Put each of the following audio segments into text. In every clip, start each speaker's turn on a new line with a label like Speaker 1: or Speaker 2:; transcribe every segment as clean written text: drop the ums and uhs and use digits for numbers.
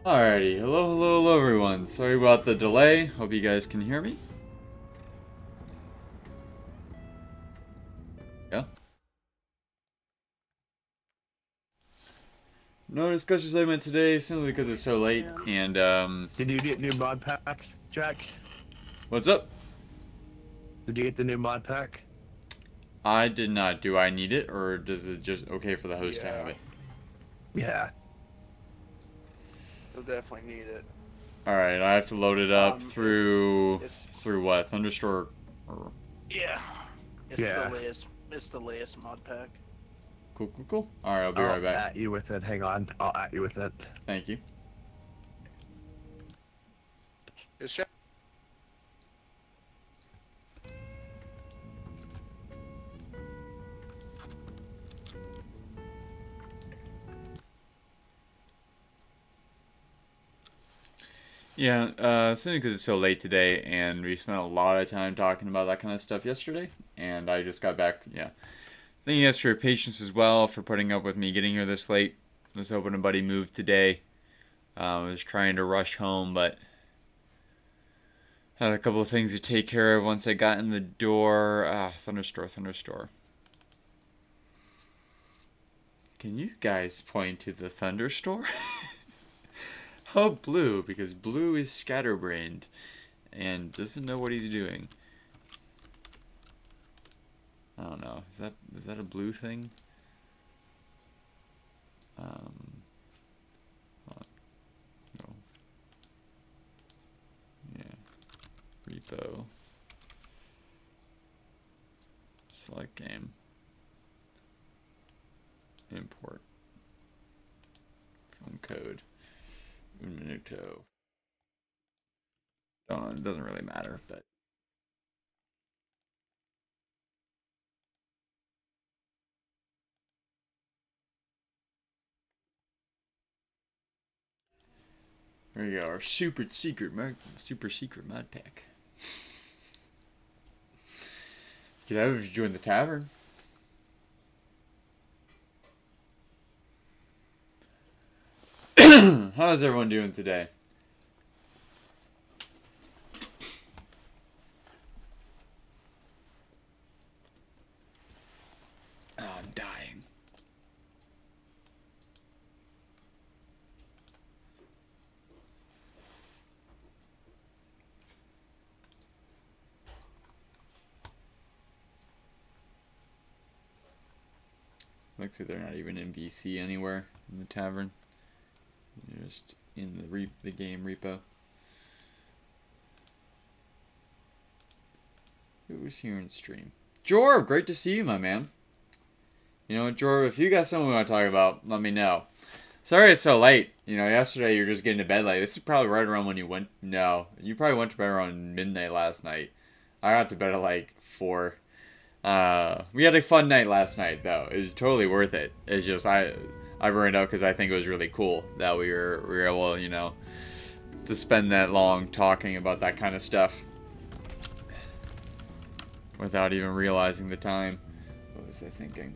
Speaker 1: Alrighty, hello everyone. Sorry about the delay. Hope you guys can hear me. Yeah. No discussion segment today, simply because it's so late. And
Speaker 2: Did you get new mod pack, Jack?
Speaker 1: what's up?
Speaker 2: Did you get the new mod pack?
Speaker 1: I did not. Do I need it, or does it just okay for the host to have it?
Speaker 2: Yeah.
Speaker 3: You'll definitely need it.
Speaker 1: Alright, I have to load it up through
Speaker 3: it's
Speaker 1: what? Thunderstore or
Speaker 3: yeah. It's
Speaker 2: Yeah.
Speaker 3: the latest. It's the latest mod pack.
Speaker 1: cool. Alright, I'll be right back.
Speaker 2: I'll at you with it. Hang on. I'll at you with it.
Speaker 1: Thank you.
Speaker 3: It's
Speaker 1: Yeah, simply because it's so late today, and we spent a lot of time talking about that kind of stuff yesterday, and I just got back, yeah. Thank you guys for your patience as well, for putting up with me getting here this late. I was hoping a buddy moved today. I was trying to rush home, but had a couple of things to take care of once I got in the door. Thunderstore. Can you guys point to the Thunderstore? Oh, Blue, because Blue is scatterbrained and doesn't know what he's doing. I don't know. Is that a Blue thing? No. Yeah. Repo. Select game. Import. Phone code. Un minuto. It doesn't really matter, but. There you go, our super secret mod pack. Get out if you join the tavern. How's everyone doing today? Oh, I'm dying. Looks like they're not even in VC anywhere in the tavern. They're just in the game repo. Who was here in stream? Jorv, great to see you, my man. You know what, Jorv, if you got something we want to talk about, let me know. Sorry it's so late. You know, yesterday you were just getting to bed late. This is probably right around when you went. No, you probably went to bed around midnight last night. I got to bed at like 4. We had a fun night last night, though. It was totally worth it. It's just I burned out because I think it was really cool that we were able, you know, to spend that long talking about that kind of stuff without even realizing the time. What was I thinking?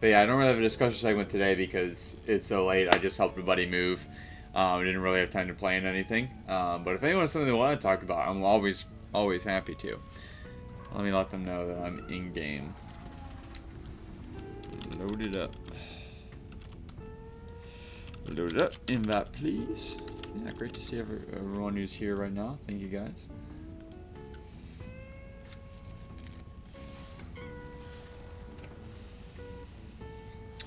Speaker 1: But yeah, I don't really have a discussion segment today because it's so late. I just helped a buddy move. We didn't really have time to plan anything. But if anyone has something they want to talk about, I'm always happy to. Let me let them know that I'm in game. Load it up. Load it up. Invite, please. Yeah, great to see everyone who's here right now. Thank you, guys.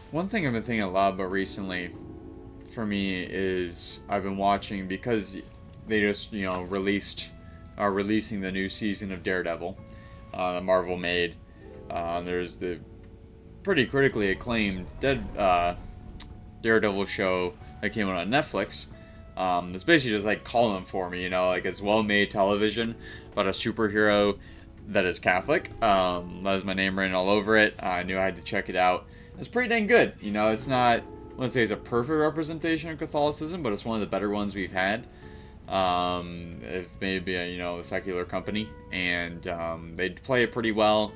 Speaker 1: One thing I've been thinking a lot about recently for me is I've been watching, because they just, you know, are releasing the new season of Daredevil that Marvel made. There's the pretty critically acclaimed Daredevil show that came out on Netflix. It's basically just like calling for me, you know, like it's well-made television about a superhero that is Catholic. That has my name written all over it. I knew I had to check it out. It's pretty dang good. You know, it's not, I wouldn't say it's a perfect representation of Catholicism, but it's one of the better ones we've had. If maybe a, you know, a secular company, and they play it pretty well.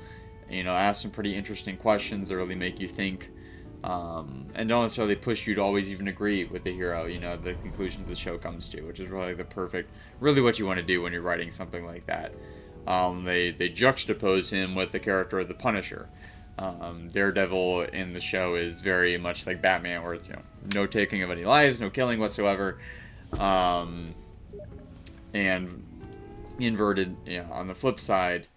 Speaker 1: You know, ask some pretty interesting questions that really make you think and don't necessarily push you to always even agree with the hero, you know, the conclusions the show comes to, which is really the perfect, really what you want to do when you're writing something like that. They juxtapose him with the character of the Punisher. Daredevil in the show is very much like Batman, where it's, you know, no taking of any lives, no killing whatsoever, and inverted, you know, on the flip side,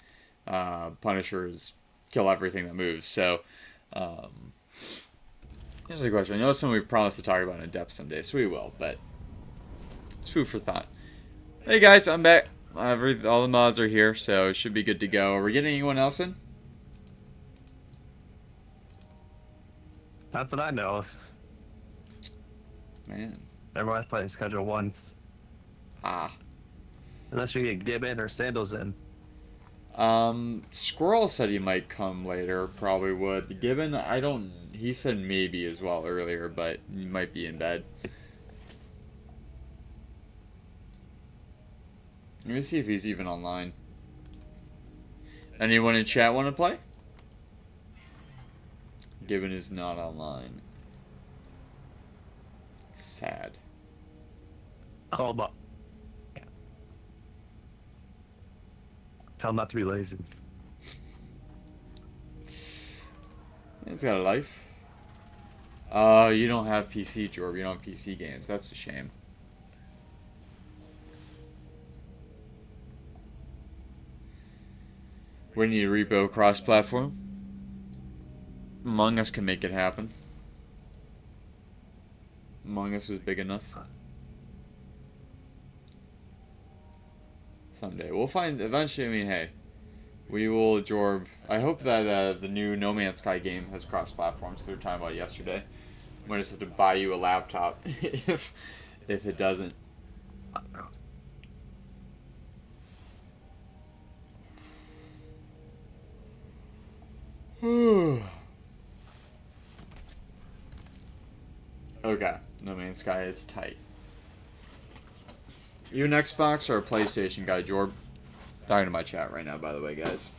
Speaker 1: Punisher is kill everything that moves. So, this is a question. I know it's something we've promised to talk about in depth someday, so we will, but it's food for thought. Hey guys, I'm back. All the mods are here, so it should be good to go. Are we getting anyone else in?
Speaker 2: Not that I know of.
Speaker 1: Man.
Speaker 2: Everyone's playing schedule 1.
Speaker 1: Ah.
Speaker 2: Unless we get Gibbon or Sandals in.
Speaker 1: Squirrel said he might come later, probably would. Gibbon, he said maybe as well earlier, but he might be in bed. Let me see if he's even online. Anyone in chat want to play? Gibbon is not online. Sad.
Speaker 2: Call him up. Tell him not to be lazy.
Speaker 1: It's got a life. You don't have PC, Jorb. You don't have PC games. That's a shame. We need a repo cross-platform. Among Us can make it happen. Among Us is big enough. Someday. We'll find, eventually, I mean, hey. We will, Jorb. I hope that the new No Man's Sky game has cross-platforms. They were talking about it yesterday. Might just have to buy you a laptop if it doesn't. Okay, No Man's Sky is tight. You an Xbox or a PlayStation guy, Jorb? Talking to my chat right now, by the way, guys.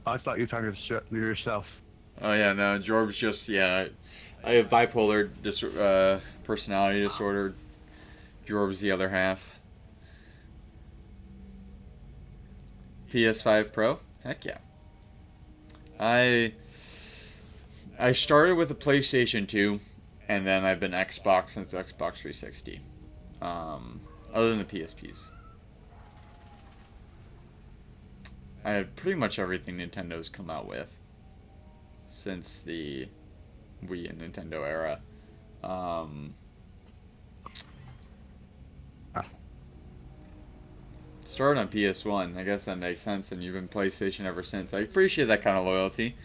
Speaker 2: I just thought you were talking to yourself.
Speaker 1: Oh yeah, no, Jorb's just, yeah. I have bipolar personality disorder. Jorb's the other half. PS5 Pro? Heck yeah. I started with a PlayStation 2, and then I've been Xbox since Xbox 360. Other than the PSPs. I had pretty much everything Nintendo's come out with since the Wii and Nintendo era. Started on PS1. I guess that makes sense, and you've been PlayStation ever since. I appreciate that kind of loyalty.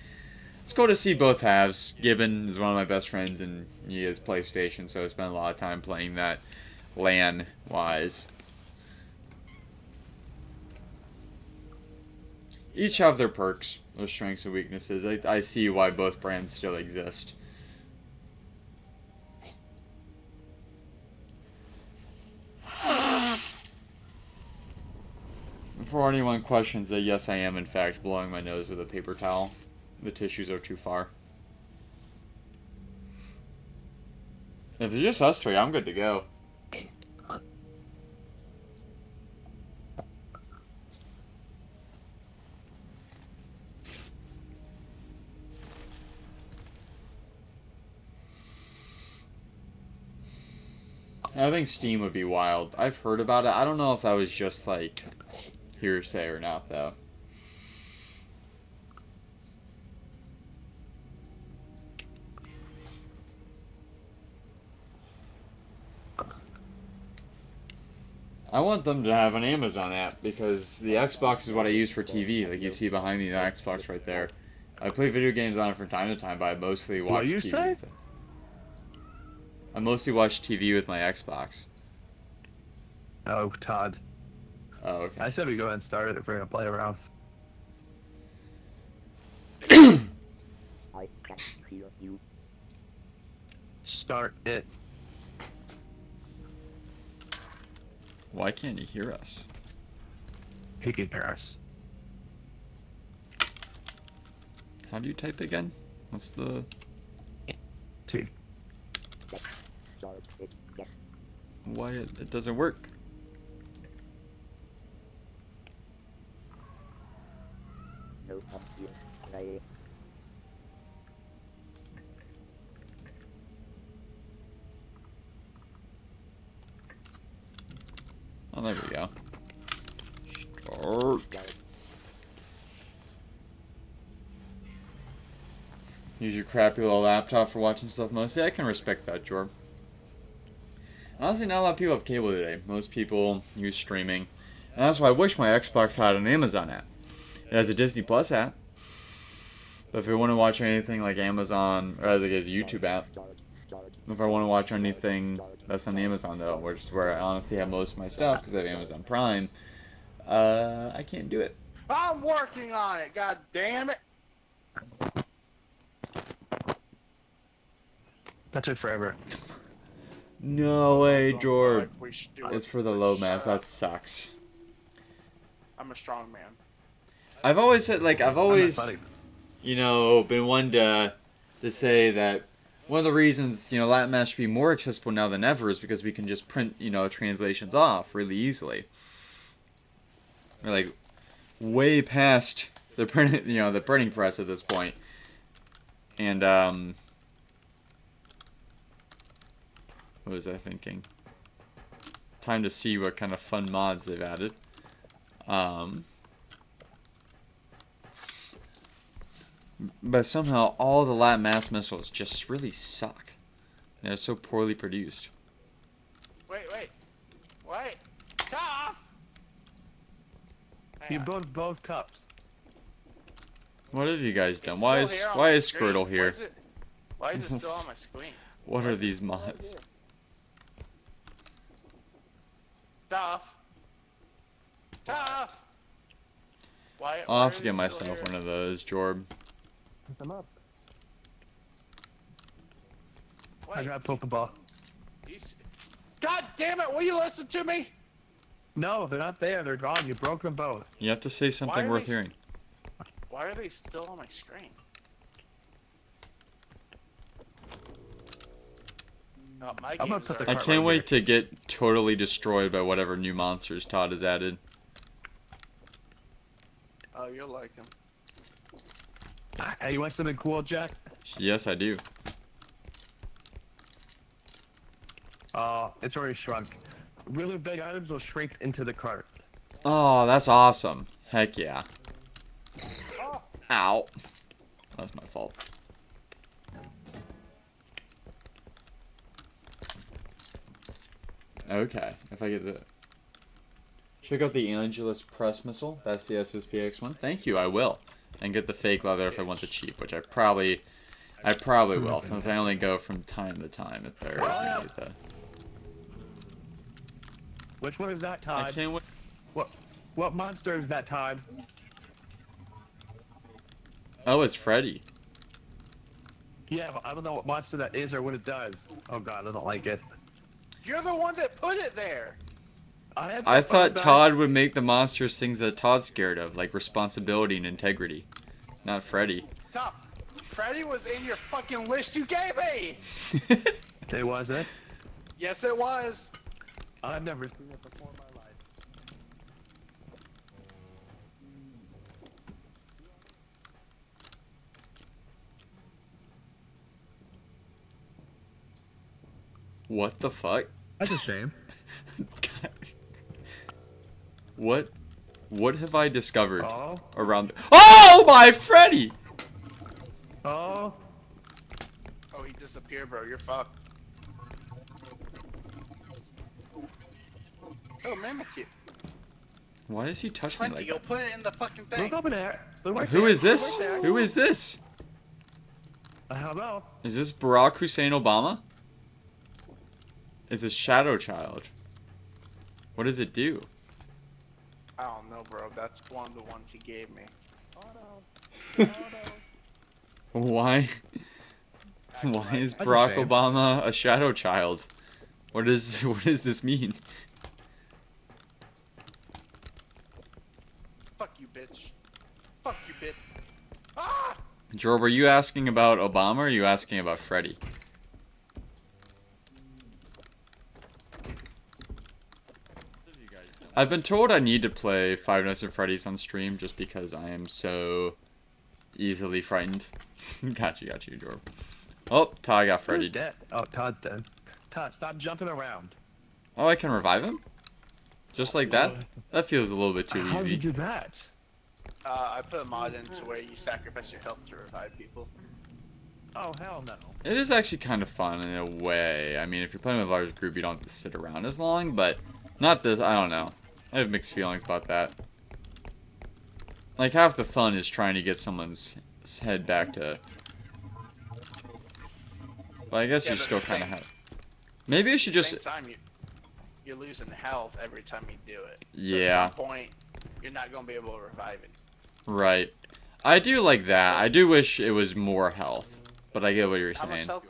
Speaker 1: It's cool to see both halves. Gibbon is one of my best friends, and he is PlayStation, so I spent a lot of time playing that LAN-wise. Each have their perks, their strengths and weaknesses. I see why both brands still exist. Before anyone questions that, yes, I am in fact blowing my nose with a paper towel. The tissues are too far. If it's just us three, I'm good to go. I think Steam would be wild. I've heard about it. I don't know if that was just like hearsay or not, though. I want them to have an Amazon app because the Xbox is what I use for TV. Like you see behind me, the Xbox right there. I play video games on it from time to time, but I mostly watch
Speaker 2: What you
Speaker 1: TV
Speaker 2: say?
Speaker 1: with it. I mostly watch TV with my Xbox.
Speaker 2: Oh, Todd.
Speaker 1: Oh, okay.
Speaker 2: I said we go ahead and start it if we're going to play around.
Speaker 4: I can't hear you.
Speaker 2: Start it.
Speaker 1: Why can't he hear us?
Speaker 2: He can hear us.
Speaker 1: How do you type again? What's the...
Speaker 2: T.
Speaker 1: Why it doesn't work? Oh, there we go. Start. Use your crappy little laptop for watching stuff mostly. I can respect that, Jorb. Honestly, not a lot of people have cable today. Most people use streaming. And that's why I wish my Xbox had an Amazon app. It has a Disney Plus app. But if I want to watch anything like Amazon, or like a YouTube app, if I want to watch anything that's on Amazon though, which is where I honestly have most of my stuff because I have Amazon Prime, I can't do it.
Speaker 3: I'm working on it. God damn it.
Speaker 2: That took forever.
Speaker 1: No way, Jorb.
Speaker 3: Like we should do
Speaker 1: It's
Speaker 3: it.
Speaker 1: for the low mass.
Speaker 3: Shut up.
Speaker 1: That sucks.
Speaker 3: I'm a strong man.
Speaker 1: I've always said, like, I've always,
Speaker 2: Funny.
Speaker 1: you know, been one to say that one of the reasons, you know, Latin mass should be more accessible now than ever is because we can just print, you know, translations off really easily. We're like way past the printing, you know, the printing press at this point. And what was I thinking? Time to see what kind of fun mods they've added. But somehow all the Latin mass missiles just really suck. They're so poorly produced.
Speaker 3: Wait. Tough!
Speaker 2: You broke both cups.
Speaker 1: What have you guys done?
Speaker 3: It's
Speaker 1: Why
Speaker 3: still
Speaker 1: is
Speaker 3: here on
Speaker 1: why
Speaker 3: my
Speaker 1: is
Speaker 3: screen.
Speaker 1: Squirtle here?
Speaker 3: Why is it still on my screen?
Speaker 1: What
Speaker 3: Why
Speaker 1: are
Speaker 3: is it
Speaker 1: these
Speaker 3: still
Speaker 1: mods?
Speaker 3: here? Tough! Why
Speaker 1: I'll have
Speaker 3: are
Speaker 1: to
Speaker 3: they
Speaker 1: get
Speaker 3: still
Speaker 1: myself
Speaker 3: here?
Speaker 1: one of those, Jorb.
Speaker 2: Pick them up. I
Speaker 3: Wait,
Speaker 2: grabbed Pokeball.
Speaker 3: God damn it, will you listen to me?
Speaker 2: No, they're not there. They're gone. You broke them both.
Speaker 1: You have to say something
Speaker 3: are
Speaker 1: worth
Speaker 3: they
Speaker 1: hearing.
Speaker 3: Why are they still on my screen? Oh, my
Speaker 2: I'm gonna
Speaker 3: games
Speaker 2: put the
Speaker 3: are-
Speaker 1: I
Speaker 2: cart
Speaker 1: can't
Speaker 2: right
Speaker 1: wait to get totally destroyed by whatever new monsters Todd has added.
Speaker 3: Oh, you'll like them.
Speaker 2: Hey, you want something cool, Jack?
Speaker 1: Yes, I do.
Speaker 2: It's already shrunk. Really big items will shrink into the cart.
Speaker 1: Oh, that's awesome. Heck yeah. Ow. That's my fault. Okay, if I get the... Check out the Angelus Press Missile. That's the SSPX one. Thank you, I will. And get the fake leather if I want the cheap, which I probably will, since I only go from time to time at there.
Speaker 2: Which one is that,
Speaker 1: I
Speaker 2: Todd?
Speaker 1: can't wait.
Speaker 2: What monster is that, Todd?
Speaker 1: Oh, it's Freddy.
Speaker 2: Yeah, but I don't know what monster that is or what it does. Oh god, I don't like it.
Speaker 3: You're the one that put it there.
Speaker 1: I thought Todd would make the monsters things that Todd's scared of, like responsibility and integrity. Not Freddy.
Speaker 3: Top. Freddy was in your fucking list you gave me.
Speaker 2: It wasn't.
Speaker 3: Yes, it was.
Speaker 2: I've never seen it before in my life.
Speaker 1: What the fuck?
Speaker 2: That's a shame.
Speaker 1: What have I discovered
Speaker 2: Oh.
Speaker 1: around? Oh my Freddy!
Speaker 2: Oh.
Speaker 3: Oh, he disappeared, bro. You're fucked. Oh, Mimikyu.
Speaker 1: Why does he touch me
Speaker 3: Plenty,
Speaker 1: like
Speaker 3: you'll
Speaker 1: that?
Speaker 3: put it in the fucking thing.
Speaker 2: Look over there. Look right
Speaker 1: Who
Speaker 2: there.
Speaker 1: is this?
Speaker 2: Look right there.
Speaker 1: Who is this?
Speaker 2: I don't know.
Speaker 1: Is this Barack Hussein Obama? It's a shadow child. What does it do?
Speaker 3: I don't know, bro. That's one of the ones he gave me.
Speaker 1: Why? Why is Barack
Speaker 2: shame.
Speaker 1: Obama a shadow child? What does this mean?
Speaker 3: Fuck you, bitch. Fuck you, bitch. Ah!
Speaker 1: Jorb, were you asking about Obama or are you asking about Freddy? I've been told I need to play Five Nights at Freddy's on stream just because I am so easily frightened. got you, Jorb. Oh, Todd got Freddy.
Speaker 2: Who's dead? Oh, Todd's dead. Todd, stop jumping around.
Speaker 1: Oh, I can revive him? Just like that? That feels a little bit too
Speaker 2: How did you
Speaker 1: easy.
Speaker 2: do that?
Speaker 3: I put a mod in to where you sacrifice your health to revive people.
Speaker 2: Oh, hell no.
Speaker 1: It is actually kind of fun in a way. I mean, if you're playing with a large group, you don't have to sit around as long, but not this. I don't know. I have mixed feelings about that. Like, half the fun is trying to get someone's head back to... But I guess
Speaker 3: Yeah,
Speaker 1: you
Speaker 3: but
Speaker 1: still
Speaker 3: at the
Speaker 1: kind of
Speaker 3: same-
Speaker 1: have... Maybe you should
Speaker 3: At the
Speaker 1: just...
Speaker 3: same time, you're losing health every time you do it. So
Speaker 1: Yeah.
Speaker 3: at some point, you're not going to be able to revive it.
Speaker 1: Right. I do like that. I do wish it was more health. But I get what you're
Speaker 3: How much
Speaker 1: saying.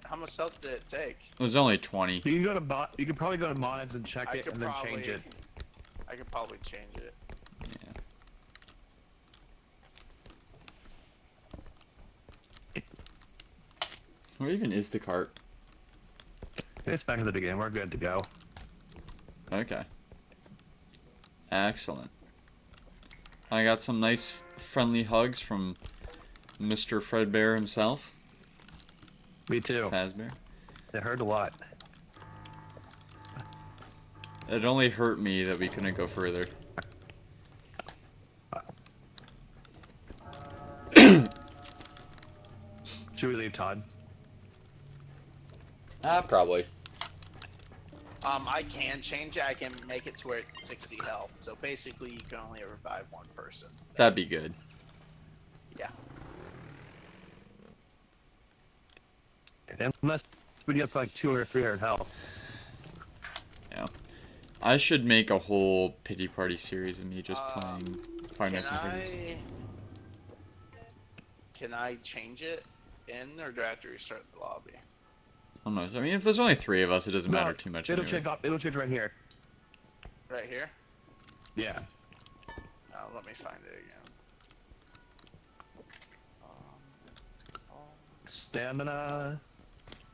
Speaker 3: how much health did it take?
Speaker 1: It was only 20.
Speaker 2: You can go to you can probably go to mods and check it and then change it.
Speaker 3: I could probably change it.
Speaker 1: Yeah. Where even is the cart?
Speaker 2: It's back in the beginning. We're good to go.
Speaker 1: Okay. Excellent. I got some nice friendly hugs from Mr. Fredbear himself.
Speaker 2: Me too.
Speaker 1: Fazbear.
Speaker 2: It hurt a lot.
Speaker 1: It only hurt me that we couldn't go further.
Speaker 2: Should we leave Todd?
Speaker 1: Probably.
Speaker 3: I can change it. I can make it to where it's 60 health. So basically, you can only revive one person.
Speaker 1: That'd be good.
Speaker 3: Yeah.
Speaker 2: Unless we get up to like 200 or 300 health.
Speaker 1: Yeah. I should make a whole pity party series of me just playing Five
Speaker 3: Can
Speaker 1: Nights at Freddy's.
Speaker 3: Can I change it in, or do I have to restart the lobby?
Speaker 1: I'm not, I mean, if there's only 3 of us, it doesn't matter too much.
Speaker 2: It'll
Speaker 1: Anyways.
Speaker 2: change up. It'll change right here.
Speaker 3: Right here?
Speaker 2: Yeah.
Speaker 3: Let me find it again.
Speaker 2: Stamina.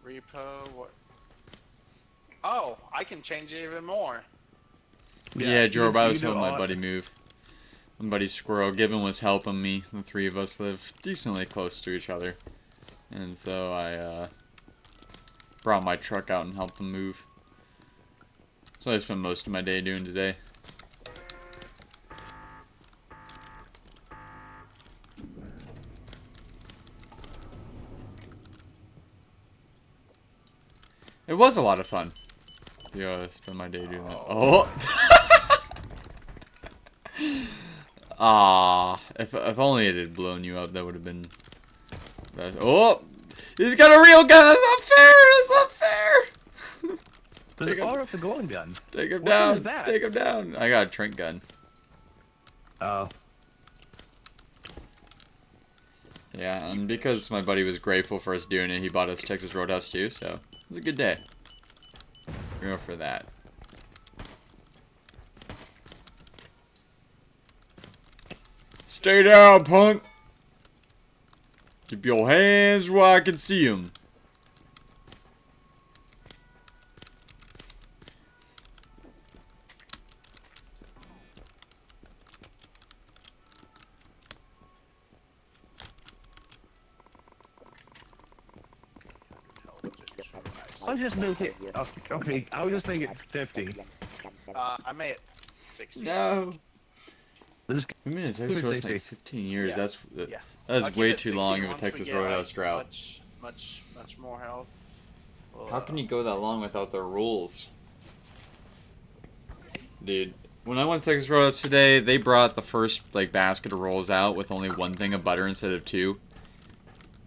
Speaker 3: Repo, what? Oh, I can change it even more.
Speaker 1: Yeah, Jorb, I
Speaker 2: you
Speaker 1: was
Speaker 2: do
Speaker 1: helping my
Speaker 2: all-
Speaker 1: buddy move. My buddy Squirrel Gibbon was helping me. The 3 of us live decently close to each other. And so I brought my truck out and helped him move. So I spent most of my day doing today. It was a lot of fun. Yeah, I spent my day doing that. Oh! Ah, if only it had blown you up, that would have been... Oh! He's got a real gun! That's not fair! That's not fair!
Speaker 2: It's a golden gun.
Speaker 1: Take him
Speaker 2: What
Speaker 1: down!
Speaker 2: is that?
Speaker 1: Take him down! I got a Trent gun.
Speaker 2: Oh.
Speaker 1: Yeah, and because my buddy was grateful for us doing it, he bought us Texas Roadhouse too, so it was a good day. We're going for that. Stay down, punk! Keep your hands where I can see them.
Speaker 2: I'll just make it. Okay, I'll just make it 50.
Speaker 3: I made it 60.
Speaker 1: No!
Speaker 2: This
Speaker 1: We made a Texas
Speaker 2: Give it
Speaker 1: Roadhouse in
Speaker 2: 60.
Speaker 1: 15 years.
Speaker 3: Yeah.
Speaker 1: That's
Speaker 3: Yeah. I'll
Speaker 1: that's
Speaker 3: keep
Speaker 1: way
Speaker 3: it
Speaker 1: too
Speaker 3: 60
Speaker 1: long of a
Speaker 3: once we
Speaker 1: Texas
Speaker 3: get,
Speaker 1: Roadhouse
Speaker 3: like,
Speaker 1: drought.
Speaker 3: Much more health.
Speaker 1: How can you go that long without the rules? Dude, when I went to Texas Roadhouse today, they brought the first basket of rolls out with only 1 thing of butter instead of 2.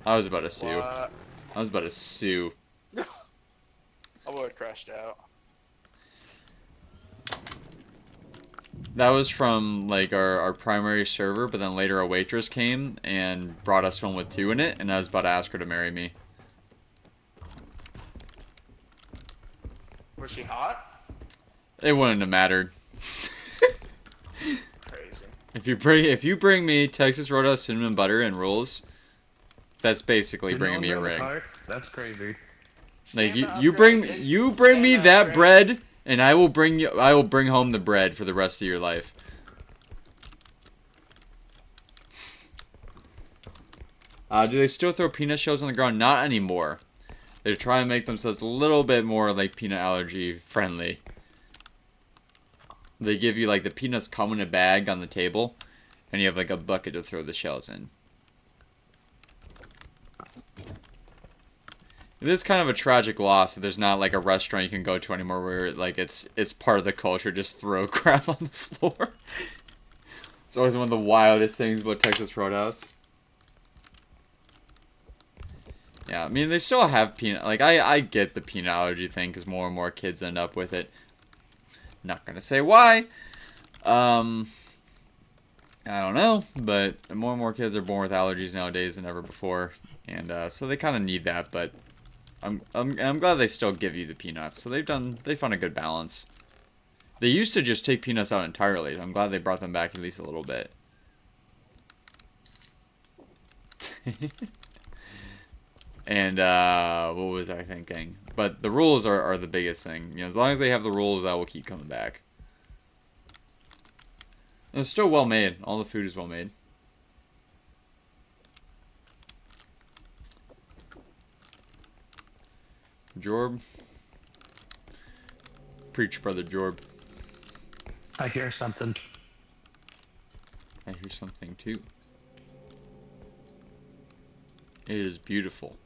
Speaker 1: I was about to sue.
Speaker 3: What?
Speaker 1: I was about to sue.
Speaker 3: I would have crashed out.
Speaker 1: That was from our primary server, but then later a waitress came and brought us one with 2 in it, and I was about to ask her to marry me.
Speaker 3: Was she hot?
Speaker 1: It wouldn't have mattered.
Speaker 3: Crazy.
Speaker 1: If you bring me Texas Roadhouse cinnamon butter and rolls, that's basically
Speaker 2: Did
Speaker 1: bringing
Speaker 2: no
Speaker 1: me a
Speaker 2: one bring
Speaker 1: ring.
Speaker 2: cart? That's crazy.
Speaker 1: Like
Speaker 3: Stamina
Speaker 1: you
Speaker 3: upgrade,
Speaker 1: bring me
Speaker 3: stamina
Speaker 1: that
Speaker 3: upgrade.
Speaker 1: bread, and I will bring home the bread for the rest of your life. Do they still throw peanut shells on the ground? Not anymore. They try and make themselves a little bit more like peanut allergy friendly. They give you like the peanuts come in a bag on the table, and you have like a bucket to throw the shells in. It is kind of a tragic loss that there's not like a restaurant you can go to anymore where like it's part of the culture just throw crap on the floor. It's always one of the wildest things about Texas Roadhouse. Yeah, I mean they still have peanut. Like I get the peanut allergy thing because more and more kids end up with it. Not gonna say why. I don't know, but more and more kids are born with allergies nowadays than ever before, and so they kind of need that. But I'm glad they still give you the peanuts. So they found a good balance. They used to just take peanuts out entirely. I'm glad they brought them back at least a little bit. And what was I thinking? But the rules are the biggest thing. You know, as long as they have the rules, I will keep coming back. And it's still well made. All the food is well made. Jorb. Preach, brother Jorb.
Speaker 2: I hear something.
Speaker 1: I hear something too. It is beautiful.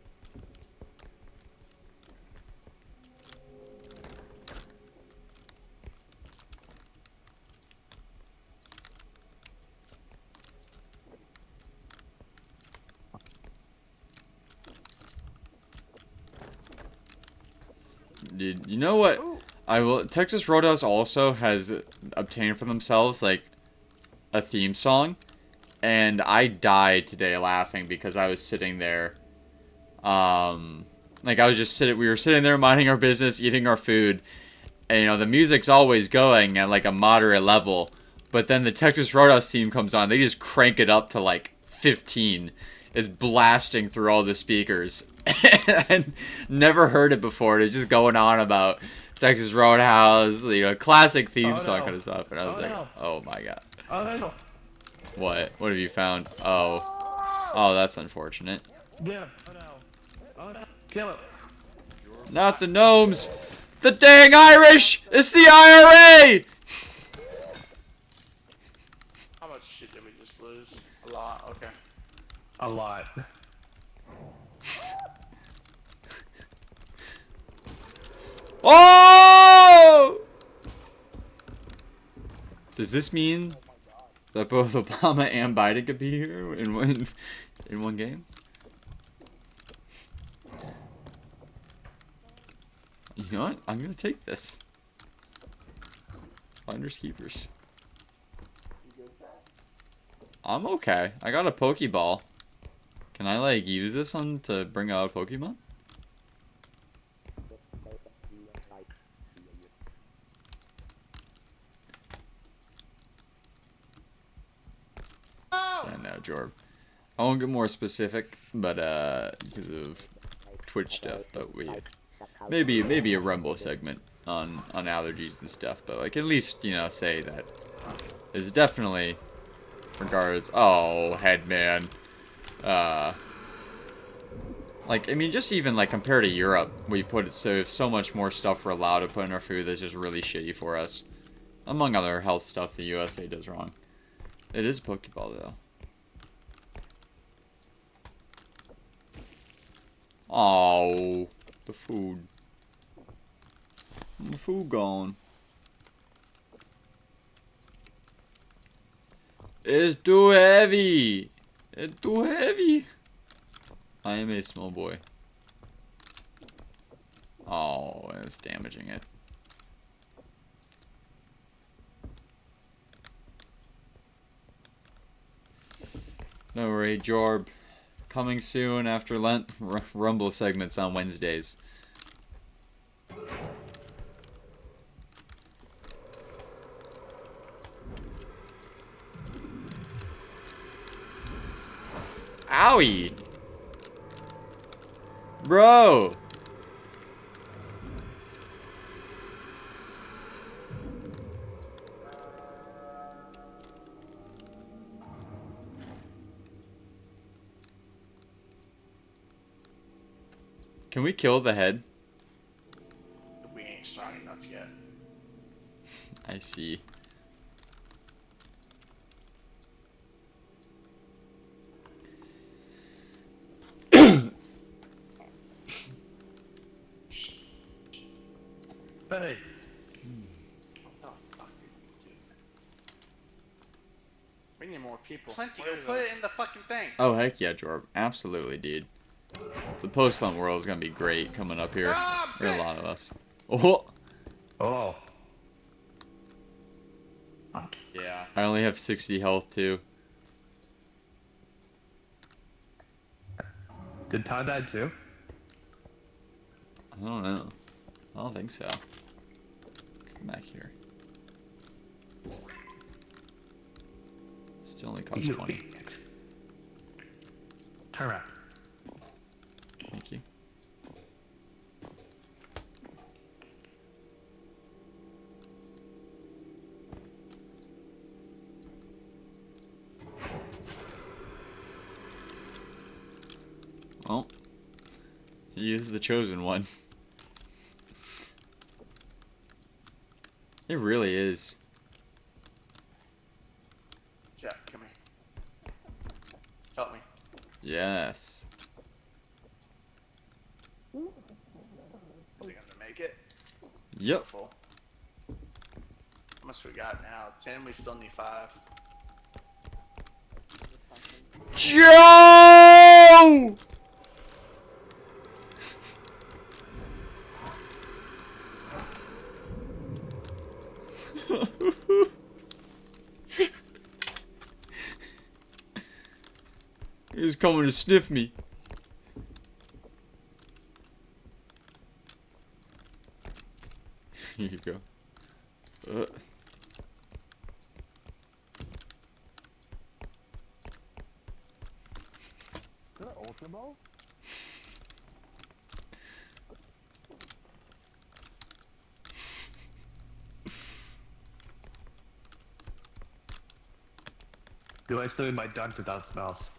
Speaker 1: Dude, you know what? Texas Roadhouse also has obtained for themselves like a theme song, and I died today laughing because I was sitting there, like I was just we were sitting there minding our business, eating our food, and you know the music's always going at like a moderate level, but then the Texas Roadhouse theme comes on, they just crank it up to like 15. It's blasting through all the speakers. And never heard it before. It's just going on about Texas Roadhouse, you know, classic theme song kind of stuff. And I was like, oh my god.
Speaker 2: Oh no.
Speaker 1: What? What have you found? Oh. Oh, that's unfortunate.
Speaker 2: Yeah. Oh no. Oh no. Kill it.
Speaker 1: Not the gnomes. The dang Irish! It's the IRA!
Speaker 3: How much shit did we just lose? A lot. Okay.
Speaker 2: A lot.
Speaker 1: Oh! Does this mean that both Obama and Biden could be here in one game? You know what? I'm gonna take this. Finders keepers. I'm okay. I got a Pokeball. Can I like use this one to bring out a Pokemon? Yeah, no, Jorb. I won't get more specific, but because of Twitch stuff, but maybe a Rumble segment on allergies and stuff, but like at least, you know, say that is definitely regards. Oh, Headman. Like, I mean, just even like compared to Europe, we put it so much more stuff we're allowed to put in our food that's just really shitty for us. Among other health stuff the USA does wrong. It is a Pokeball though. Oh, the food. The food gone. It's too heavy. It's too heavy. I am a small boy. Oh, it's damaging it. No worry, Jorb. Coming soon after Lent. Rumble segments on Wednesdays. Owie! Bro! Can we kill the head?
Speaker 3: We ain't strong enough yet.
Speaker 1: I see.
Speaker 2: Hey.
Speaker 3: What the fuck did you do? We need more people. Plenty.
Speaker 2: Where
Speaker 3: Go
Speaker 2: is
Speaker 3: put
Speaker 2: it?
Speaker 3: it in the fucking thing.
Speaker 1: Oh, heck yeah, Jorb. Absolutely, dude. The post-hunt world is going to be great coming up here.
Speaker 3: Ah,
Speaker 1: For a
Speaker 3: bitch.
Speaker 1: lot of us. Oh!
Speaker 2: Oh.
Speaker 1: Yeah. I only have 60 health, too.
Speaker 2: Did Todd die too?
Speaker 1: I don't know. I don't think so. Come back here. Still only costs
Speaker 2: You
Speaker 1: 20.
Speaker 2: idiot. Turn around.
Speaker 1: Thank you. Well, he is the chosen one. It really is.
Speaker 3: Jack, come here. Help me.
Speaker 1: Yes.
Speaker 3: Is he gonna make it?
Speaker 1: Yep.
Speaker 3: Full. How much we got now? 10. We still need 5.
Speaker 1: Joe! He's coming to sniff me. Here you go.
Speaker 2: Is that Ultra Ball? Do I still need my dunk to dust mouse?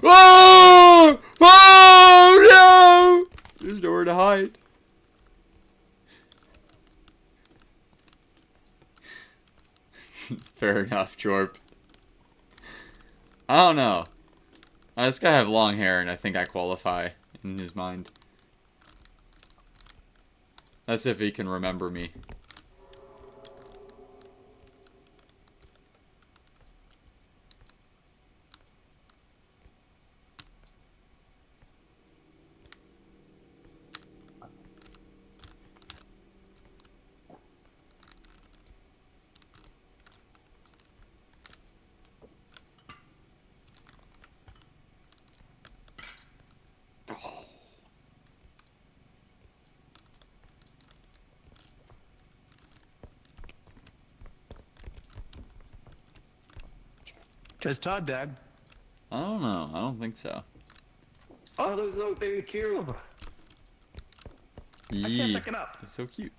Speaker 1: Oh! Oh no! There's nowhere to hide. Fair enough, Jorp. I don't know. I just gotta have long hair, and I think I qualify in his mind. That's if he can remember me.
Speaker 2: Is Todd dead?
Speaker 1: I don't know. I don't think so.
Speaker 2: Oh, there's no baby cube. I can't
Speaker 1: Yee.
Speaker 2: pick it up.
Speaker 1: It's so cute.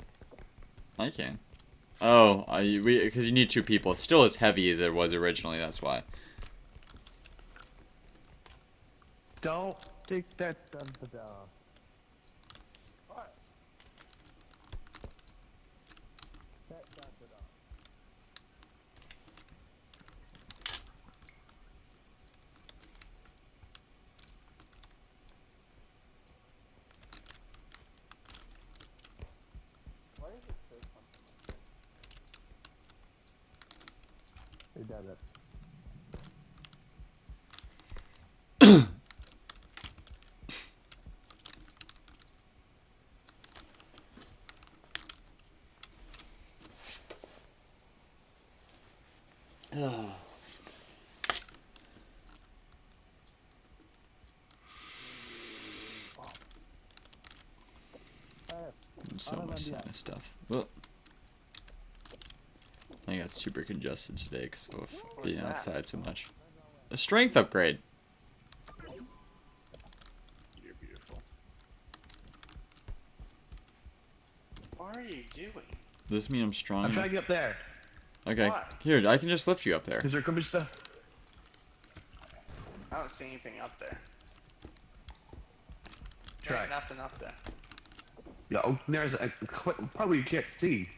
Speaker 1: I can. Oh, because you need 2 people. It's still as heavy as it was originally. That's why.
Speaker 2: Don't take that dun to down. What? That dun to down. Why does it say something like that? It does it.
Speaker 1: So much sinus stuff. Well, I got super congested today because of being outside so much. A strength upgrade.
Speaker 3: What are you doing?
Speaker 1: Does this mean I'm strong
Speaker 2: I'm trying
Speaker 1: enough?
Speaker 2: to get up there.
Speaker 1: Okay.
Speaker 3: What?
Speaker 1: Here, I can just lift you up there.
Speaker 2: Is there gonna be stuff?
Speaker 3: I don't see anything up there.
Speaker 2: Try.
Speaker 3: Ain't nothing up there.
Speaker 2: Yeah, oh, there's a probably you can't see.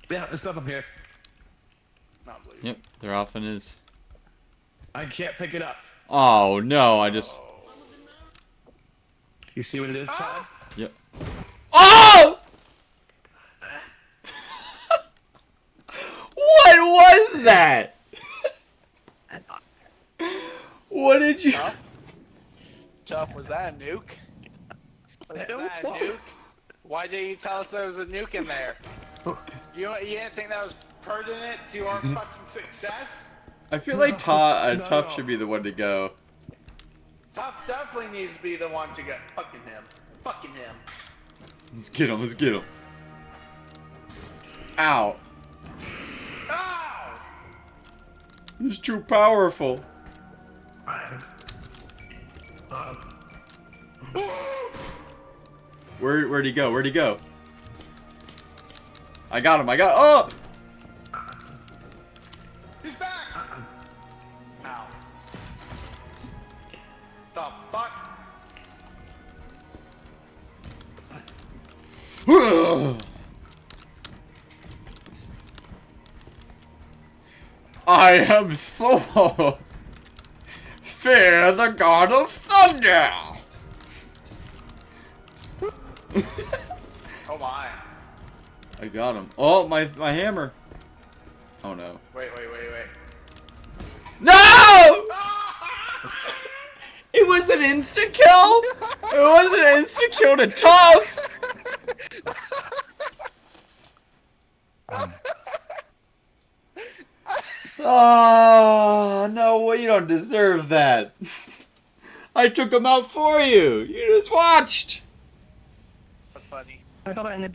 Speaker 2: Yeah, there's stuff up here.
Speaker 3: Not believable.
Speaker 1: Yep, there often is.
Speaker 2: I can't pick it up.
Speaker 1: Oh no, I just.
Speaker 3: Oh.
Speaker 2: You see what it is, Chad?
Speaker 1: Yep. Oh! What was that? What did you?
Speaker 3: Tough, was that a nuke? Was that a nuke? Why didn't you tell us there was a nuke in there? You didn't think that was pertinent to our fucking success?
Speaker 1: I feel like Tough
Speaker 2: No.
Speaker 1: should be the one to go.
Speaker 3: Tough definitely needs to be the one to go. Fucking him. Fucking him.
Speaker 1: Let's get him. Let's get him. Ow!
Speaker 3: Ow!
Speaker 1: He's too powerful. Where'd he go? Where'd he go? I got him. Oh!
Speaker 3: He's back! Ow. The fuck?
Speaker 1: I am Thor. Fear the god of thunder.
Speaker 3: Oh my.
Speaker 1: I got him. Oh, my hammer. Oh no.
Speaker 3: Wait.
Speaker 1: No! It was an insta kill. It was an insta kill to Tough. Oh no! Well, you don't deserve that. I took him out for you. You just watched.
Speaker 3: That's funny.
Speaker 2: I thought I had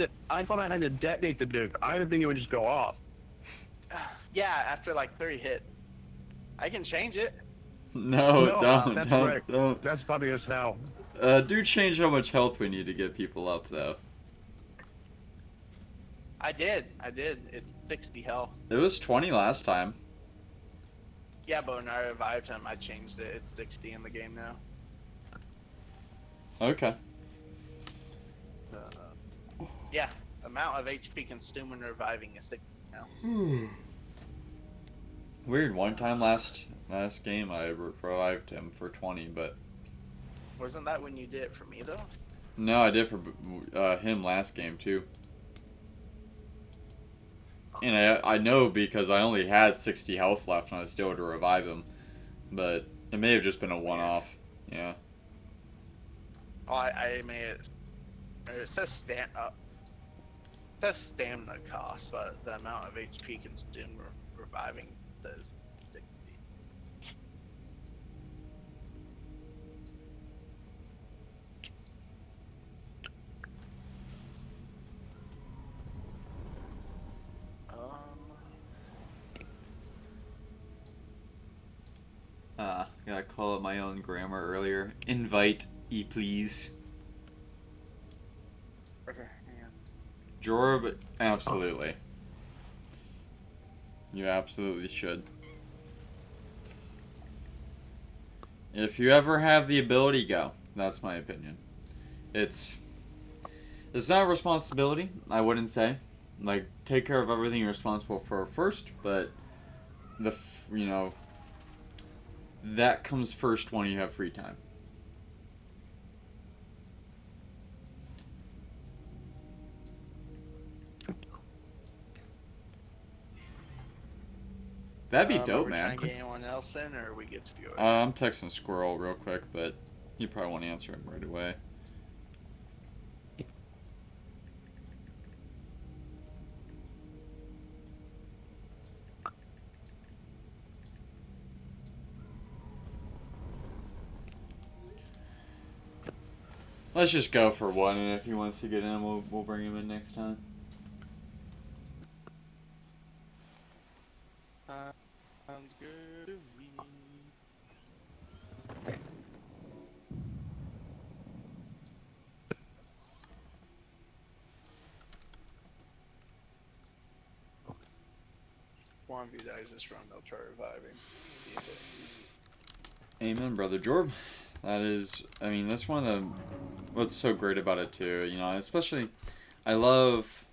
Speaker 2: to detonate the nuke. I didn't think it would just go off.
Speaker 3: Yeah, after like 30 hits. I can change it.
Speaker 1: No, don't,
Speaker 2: that's
Speaker 1: don't,
Speaker 2: right.
Speaker 1: don't.
Speaker 2: That's funny as hell.
Speaker 1: Do change how much health we need to get people up, though.
Speaker 3: I did. It's 60 health.
Speaker 1: It was 20 last time.
Speaker 3: Yeah, but when I revived him, I changed it. It's 60 in the game now.
Speaker 1: Okay.
Speaker 3: Yeah, amount of HP consumed when reviving is 60 now.
Speaker 1: Weird. One time last game, I revived him for 20, but
Speaker 3: Wasn't that when you did it for me though?
Speaker 1: no, I did for him last game too. And I know because I only had 60 health left and I was still able to revive him. But it may have just been a one-off. Yeah.
Speaker 3: Oh, I made it. It says stamina cost, but the amount of HP consumed reviving says 60.
Speaker 1: Gotta call it my own grammar earlier. Invite please.
Speaker 3: Okay, hang on.
Speaker 1: Jorb, absolutely. You absolutely should. If you ever have the ability, go. That's my opinion. It's not a responsibility, I wouldn't say. Like, take care of everything you're responsible for first, but that comes first when you have free time. That'd be dope,
Speaker 3: Are we
Speaker 1: man.
Speaker 3: trying to get anyone else in, or are we good to go?
Speaker 1: I'm texting Squirrel real quick, but you probably won't answer him right away. Let's just go for one, and if he wants to get in, we'll bring him in next time.
Speaker 3: Sounds good to me. one of you dies this run, they'll try reviving.
Speaker 1: Amen, brother Jorb. That is, I mean, that's one of the, what's so great about it too, you know, especially, I love,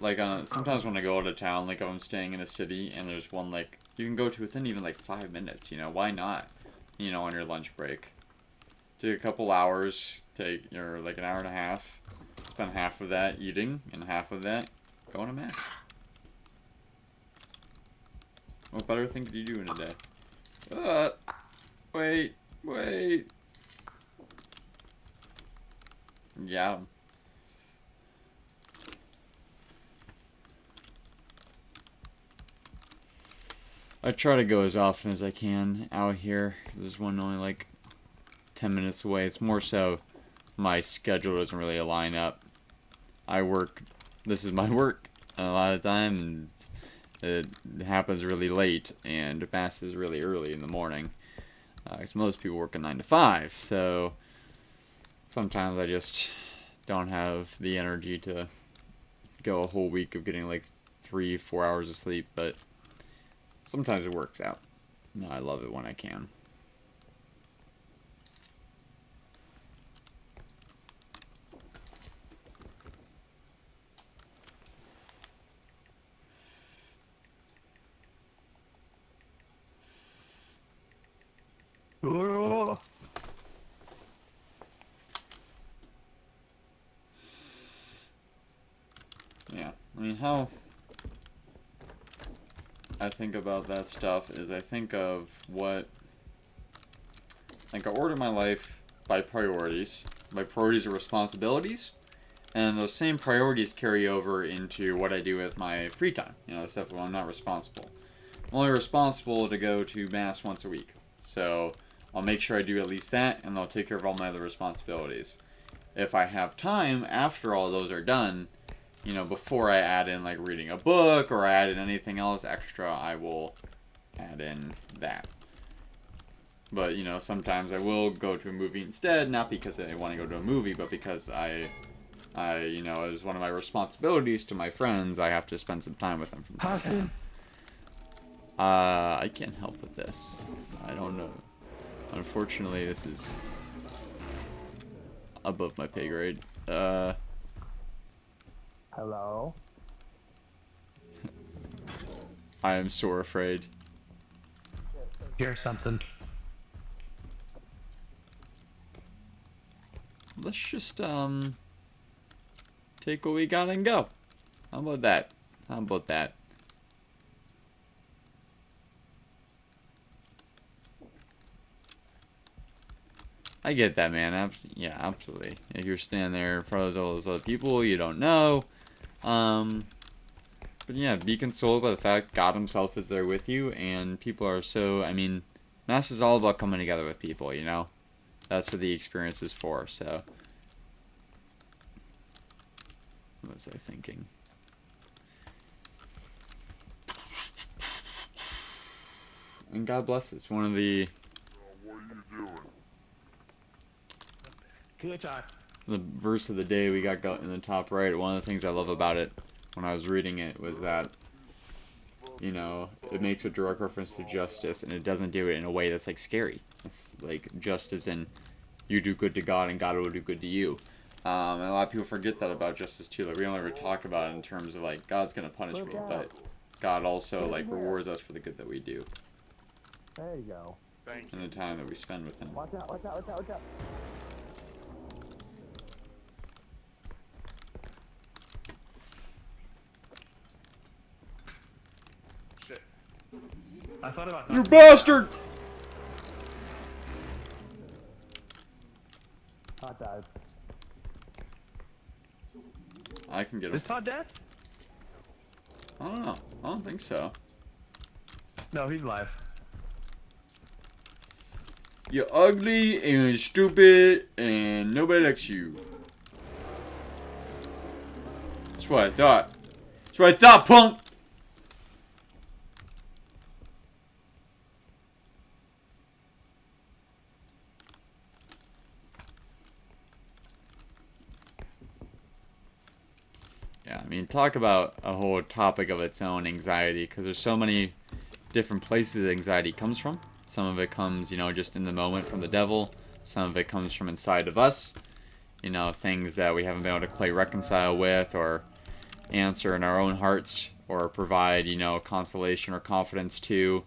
Speaker 1: like, sometimes when I go out of town, like, if I'm staying in a city, and there's one, like, you can go to within even, like, 5 minutes, you know, why not, you know, on your lunch break. Take a couple hours, take, or, like, an hour and a half, spend half of that eating, and half of that going to mass. What better thing could you do in a day? Wait. Got him. I try to go as often as I can out here. There's one only like 10 minutes away. It's more so my schedule doesn't really line up. I work, this is my work a lot of the time, and it happens really late, and mass is really early in the morning. Because most people work a 9 to 5, so sometimes I just don't have the energy to go a whole week of getting like 3-4 hours of sleep, but sometimes it works out. No, I love it when I can.
Speaker 2: Oh.
Speaker 1: Yeah, I mean, how I think about that stuff is I think of what, like, I order my life by priorities. My priorities are responsibilities, and those same priorities carry over into what I do with my free time. You know, stuff when I'm not responsible. I'm only responsible to go to mass once a week, so I'll make sure I do at least that, and I'll take care of all my other responsibilities. If I have time after all those are done, you know, before I add in like reading a book or add in anything else extra, I will add in that. But, you know, sometimes I will go to a movie instead, not because I want to go to a movie, but because I, you know, as one of my responsibilities to my friends, I have to spend some time with them from time to time. I can't help with this. I don't know. Unfortunately, this is above my pay grade.
Speaker 2: Hello?
Speaker 1: I am sore afraid.
Speaker 2: Here's something.
Speaker 1: Let's just, take what we got and go. How about that? How about that? I get that, man. Yeah, absolutely. If you're standing there in front of all those other people you don't know, but yeah, be consoled by the fact God himself is there with you, and people are so, I mean, Mass is all about coming together with people, you know? That's what the experience is for, so. What was I thinking? And God bless us. One of the...
Speaker 4: What are you doing?
Speaker 2: Good time.
Speaker 1: The verse of the day we got in the top right, one of the things I love about it when I was reading it was that, you know, it makes a direct reference to justice, and it doesn't do it in a way that's like scary. It's like justice in you do good to God and God will do good to you. And a lot of people forget that about justice too. Like, we don't ever talk about it in terms of like God's gonna punish me, but God also like rewards us for the good that we do
Speaker 2: There you go.
Speaker 3: Thank you.
Speaker 1: and the time that we spend with Him.
Speaker 2: Watch out, watch out, watch out, watch out.
Speaker 3: Shit.
Speaker 2: I thought about
Speaker 1: You bastard!
Speaker 2: Todd died.
Speaker 1: I can get him.
Speaker 2: Is Todd dead?
Speaker 1: I don't know. I don't think so.
Speaker 2: No, he's alive.
Speaker 1: You're ugly and you're stupid and nobody likes you. That's what I thought. That's what I thought, punk! Yeah, I mean, talk about a whole topic of its own, anxiety, because there's so many different places anxiety comes from. Some of it comes, you know, just in the moment from the devil. Some of it comes from inside of us. You know, things that we haven't been able to quite reconcile with or answer in our own hearts or provide, you know, consolation or confidence to.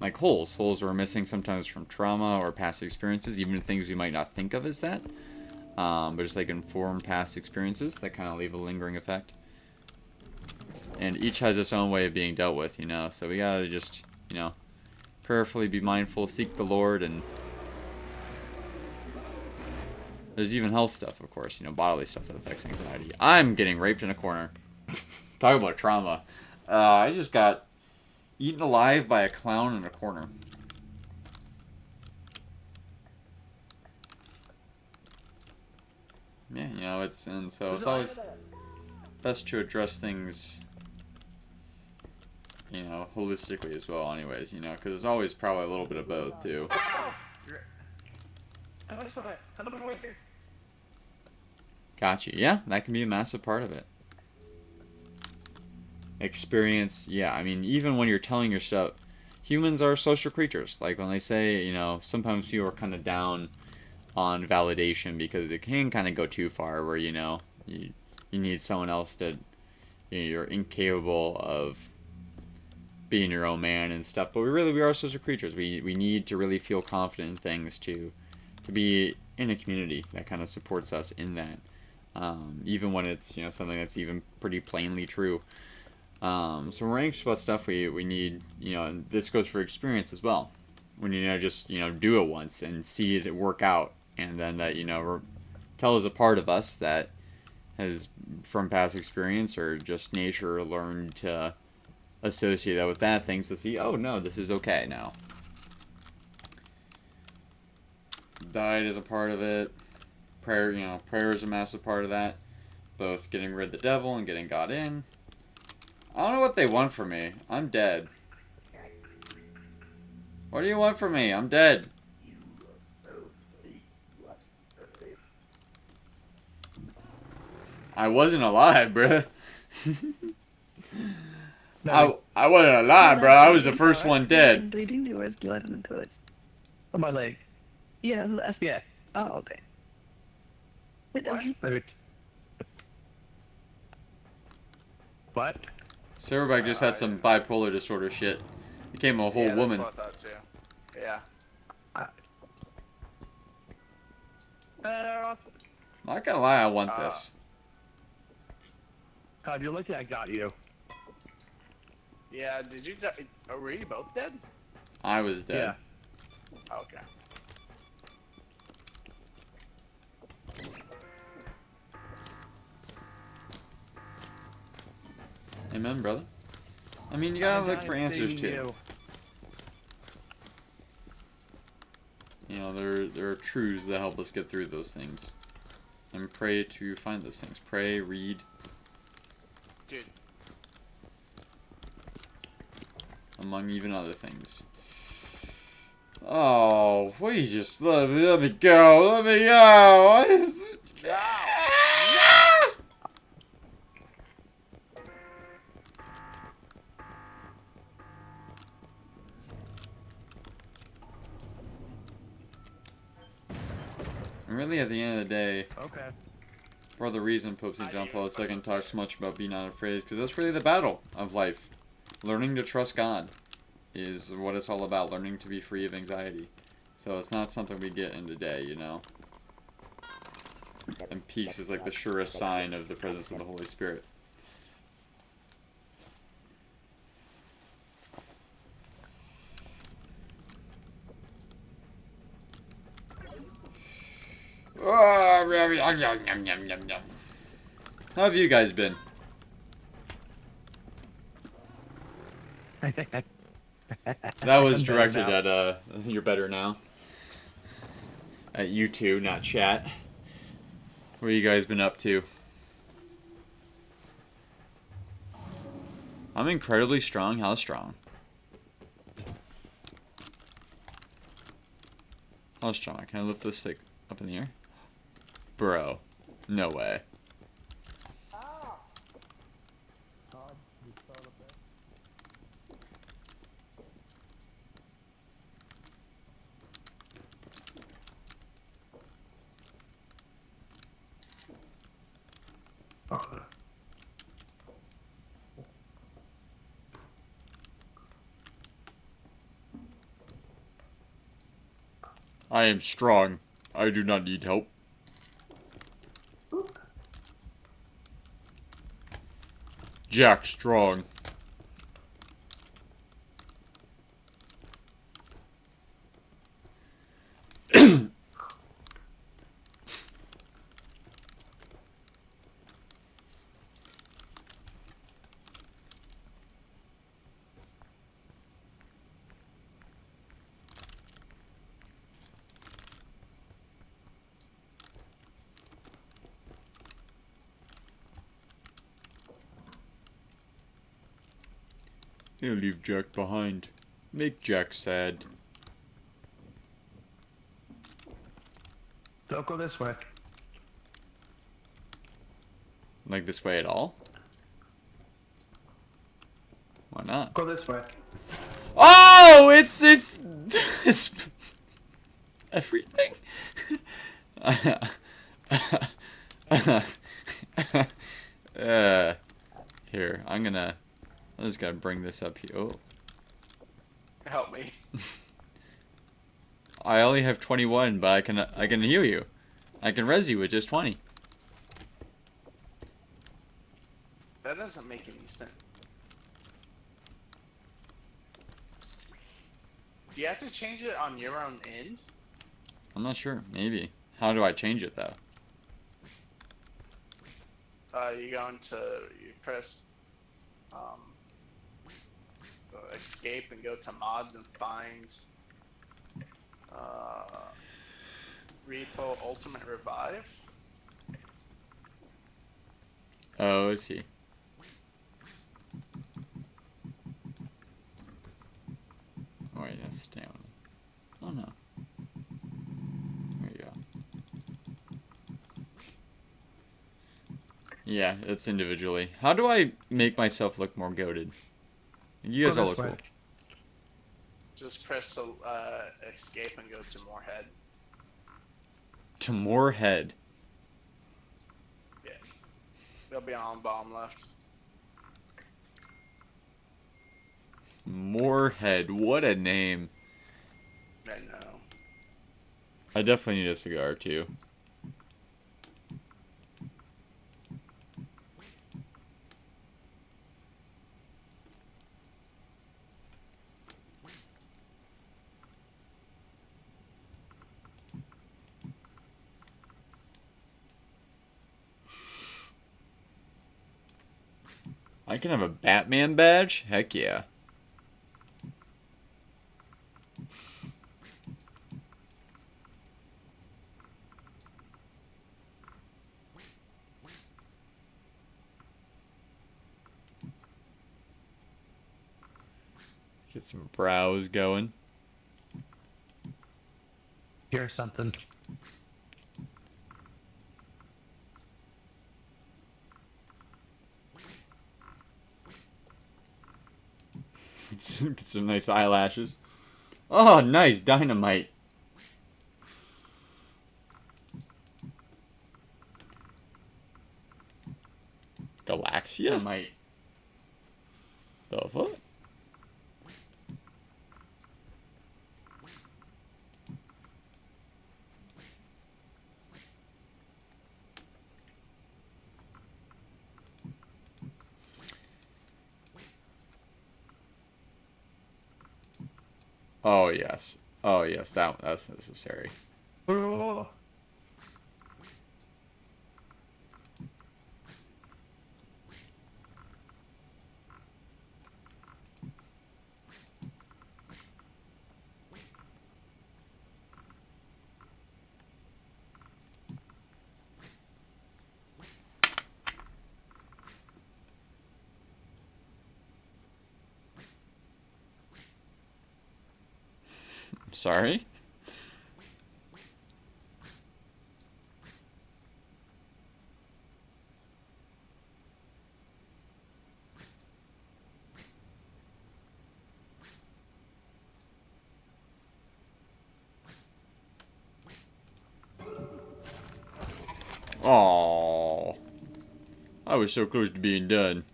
Speaker 1: Like holes we're missing sometimes from trauma or past experiences, even things we might not think of as that, but just like informed past experiences that kind of leave a lingering effect, and each has its own way of being dealt with, you know, so we gotta just, you know, prayerfully be mindful, seek the Lord. And there's even health stuff, of course, you know, bodily stuff that affects anxiety. I'm getting raped in a corner. Talk about trauma. I just got eaten alive by a clown in a corner. Yeah, you know, it's always best to address things, you know, holistically as well, anyways, you know, because there's always probably a little bit of both, too. Gotcha. Yeah, that can be a massive part of it. Experience, yeah, I mean, even when you're telling yourself, humans are social creatures. Like when they say, you know, sometimes people are kind of down on validation because it can kind of go too far where, you know, you need someone else to, you know, you're incapable of being your own man and stuff. But we are social creatures. We need to really feel confident in things to be in a community that kind of supports us in that. Even when it's, you know, something that's even pretty plainly true. So when we're anxious about stuff, we need, you know, and this goes for experience as well. We need to just, you know, do it once and see it work out. And then that, you know, tells a part of us that has, from past experience or just nature, learned to associate that with bad things to see, oh no, this is okay now. Diet is a part of it. Prayer, you know, prayer is a massive part of that. Both getting rid of the devil and getting God in. I don't know what they want from me. I'm dead. What do you want from me? I'm dead. I wasn't alive, bruh. I wasn't alive, bro. I was the first one dead.
Speaker 5: Bleeding, there was blood on the toilets.
Speaker 2: On my leg.
Speaker 5: Yeah, that's
Speaker 2: Yeah.
Speaker 5: Oh, okay. Wait,
Speaker 3: What?
Speaker 2: What?
Speaker 1: Silverback just had some bipolar disorder shit. Became a whole
Speaker 3: Yeah,
Speaker 1: woman.
Speaker 3: that's what I thought too. Yeah.
Speaker 1: Not gonna lie, I want this.
Speaker 2: God, you're lucky I got you.
Speaker 3: Yeah, did you die? Oh, were you both dead?
Speaker 1: I was dead.
Speaker 2: Yeah.
Speaker 3: Okay.
Speaker 1: Amen, brother. I mean, you gotta look for answers too. You know, there are truths that help us get through those things. And pray to find those things. Pray, read.
Speaker 3: Dude.
Speaker 1: Among even other things. Oh, we just let me go. Let me go. And really, at the end of the day,
Speaker 2: Okay.
Speaker 1: for the reason Pope St. John Paul II talks so much about being unafraid, because that's really the battle of life. Learning to trust God is what it's all about, learning to be free of anxiety. So it's not something we get in a day, you know? And peace is like the surest sign of the presence of the Holy Spirit. How have you guys been? That was directed at You're Better Now. At you two, not chat. What have you guys been up to? I'm incredibly strong. How strong? How strong? Can I lift this stick up in the air? Bro. No way. I am strong. I do not need help. Jack Strong. He'll leave Jack behind. Make Jack sad.
Speaker 2: Don't go this way.
Speaker 1: Like this way at all? Why not?
Speaker 2: Go this way.
Speaker 1: Oh, it's everything. Here, I'm just gonna bring this up here. Oh,
Speaker 3: Help me.
Speaker 1: I only have 21, but I can heal you. I can res you with just 20.
Speaker 3: That doesn't make any sense. Do you have to change it on your own end?
Speaker 1: I'm not sure. Maybe. How do I change it though?
Speaker 3: You press escape and go to mods and find REPO Ultimate Revive.
Speaker 1: Oh, I see. Oh wait, that's stamina. Oh no. There you go. Yeah, it's individually. How do I make myself look more goated? You guys
Speaker 2: Go
Speaker 1: all
Speaker 2: this
Speaker 1: look
Speaker 2: way.
Speaker 1: cool.
Speaker 3: Just press escape and go to more head.
Speaker 1: To more head.
Speaker 3: Yeah. There'll be on bottom left.
Speaker 1: More head. What a name.
Speaker 3: I know.
Speaker 1: I definitely need a cigar too. I can have a Batman badge? Heck yeah. Get some brows going.
Speaker 2: Here's something.
Speaker 1: Get some nice eyelashes. Oh, nice. Dynamite. Galaxia? Dynamite. The fuck? Oh, yes. Oh, yes. That's necessary. Sorry? Oh, I was so close to being done.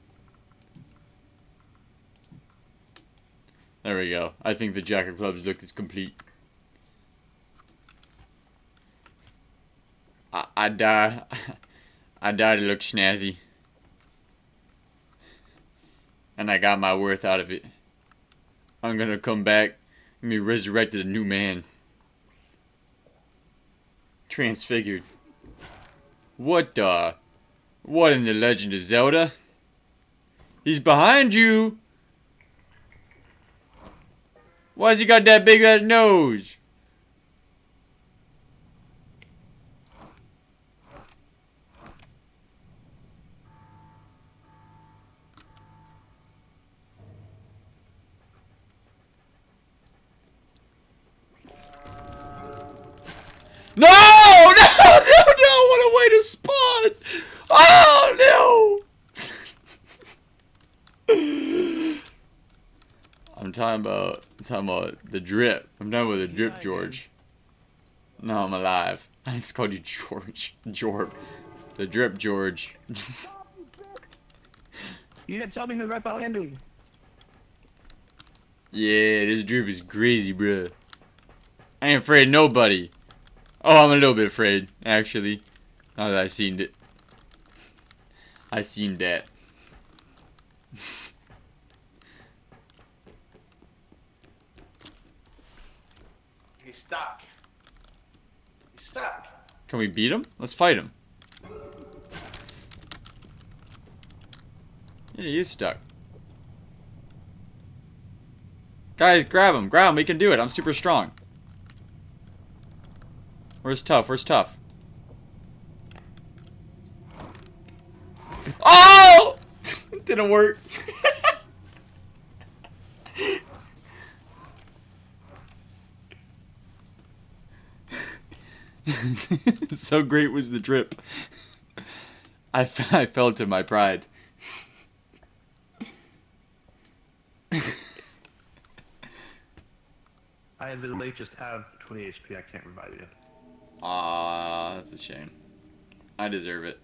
Speaker 1: There we go. I think the Jack of Clubs look is complete. I die. I died to look snazzy. And I got my worth out of it. I'm gonna come back and be resurrected a new man. Transfigured. What the? What in the Legend of Zelda? He's behind you! Why's he got that big ass nose? No! No! No! No! What a way to spawn! Oh no! I'm talking about the drip. I'm done with the drip, George. No, I'm alive. I just called you George. Jorb. The drip, George.
Speaker 5: You didn't tell me who right behind me.
Speaker 1: Yeah, this drip is crazy, bruh. I ain't afraid of nobody. Oh, I'm a little bit afraid, actually. Now that I seen it. I seen that.
Speaker 3: He's stuck. He's stuck.
Speaker 1: Can we beat him? Let's fight him. Yeah, he is stuck. Guys, grab him. Grab him. We can do it. I'm super strong. Where's Tough? Where's Tough? Oh! It didn't work. So great was the drip. I fell to my pride.
Speaker 2: I literally just have 20 HP. I can't revive you.
Speaker 1: Aw, that's a shame. I deserve it.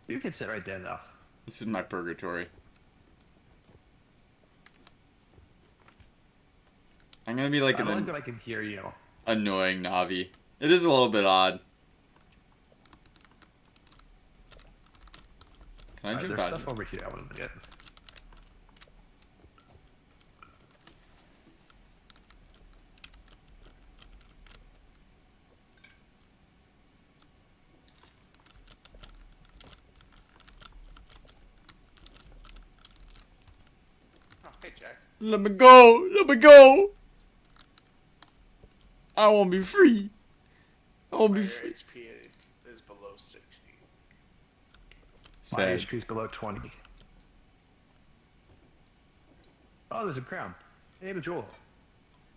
Speaker 2: You can sit right there though.
Speaker 1: This is my purgatory. I'm gonna be like
Speaker 2: I don't like
Speaker 1: an
Speaker 2: that I can hear you.
Speaker 1: annoying Navi. It is a little bit odd. Can I jump
Speaker 2: There's
Speaker 1: out?
Speaker 2: stuff over here I want to get.
Speaker 3: Oh, hey, Jack.
Speaker 1: Let me go! Let me go! I won't be free. I won't be
Speaker 3: Your
Speaker 1: free.
Speaker 3: HP is below 60.
Speaker 2: My
Speaker 1: Sad.
Speaker 2: HP is below 20. Oh, there's a crown. Hey, the jewel.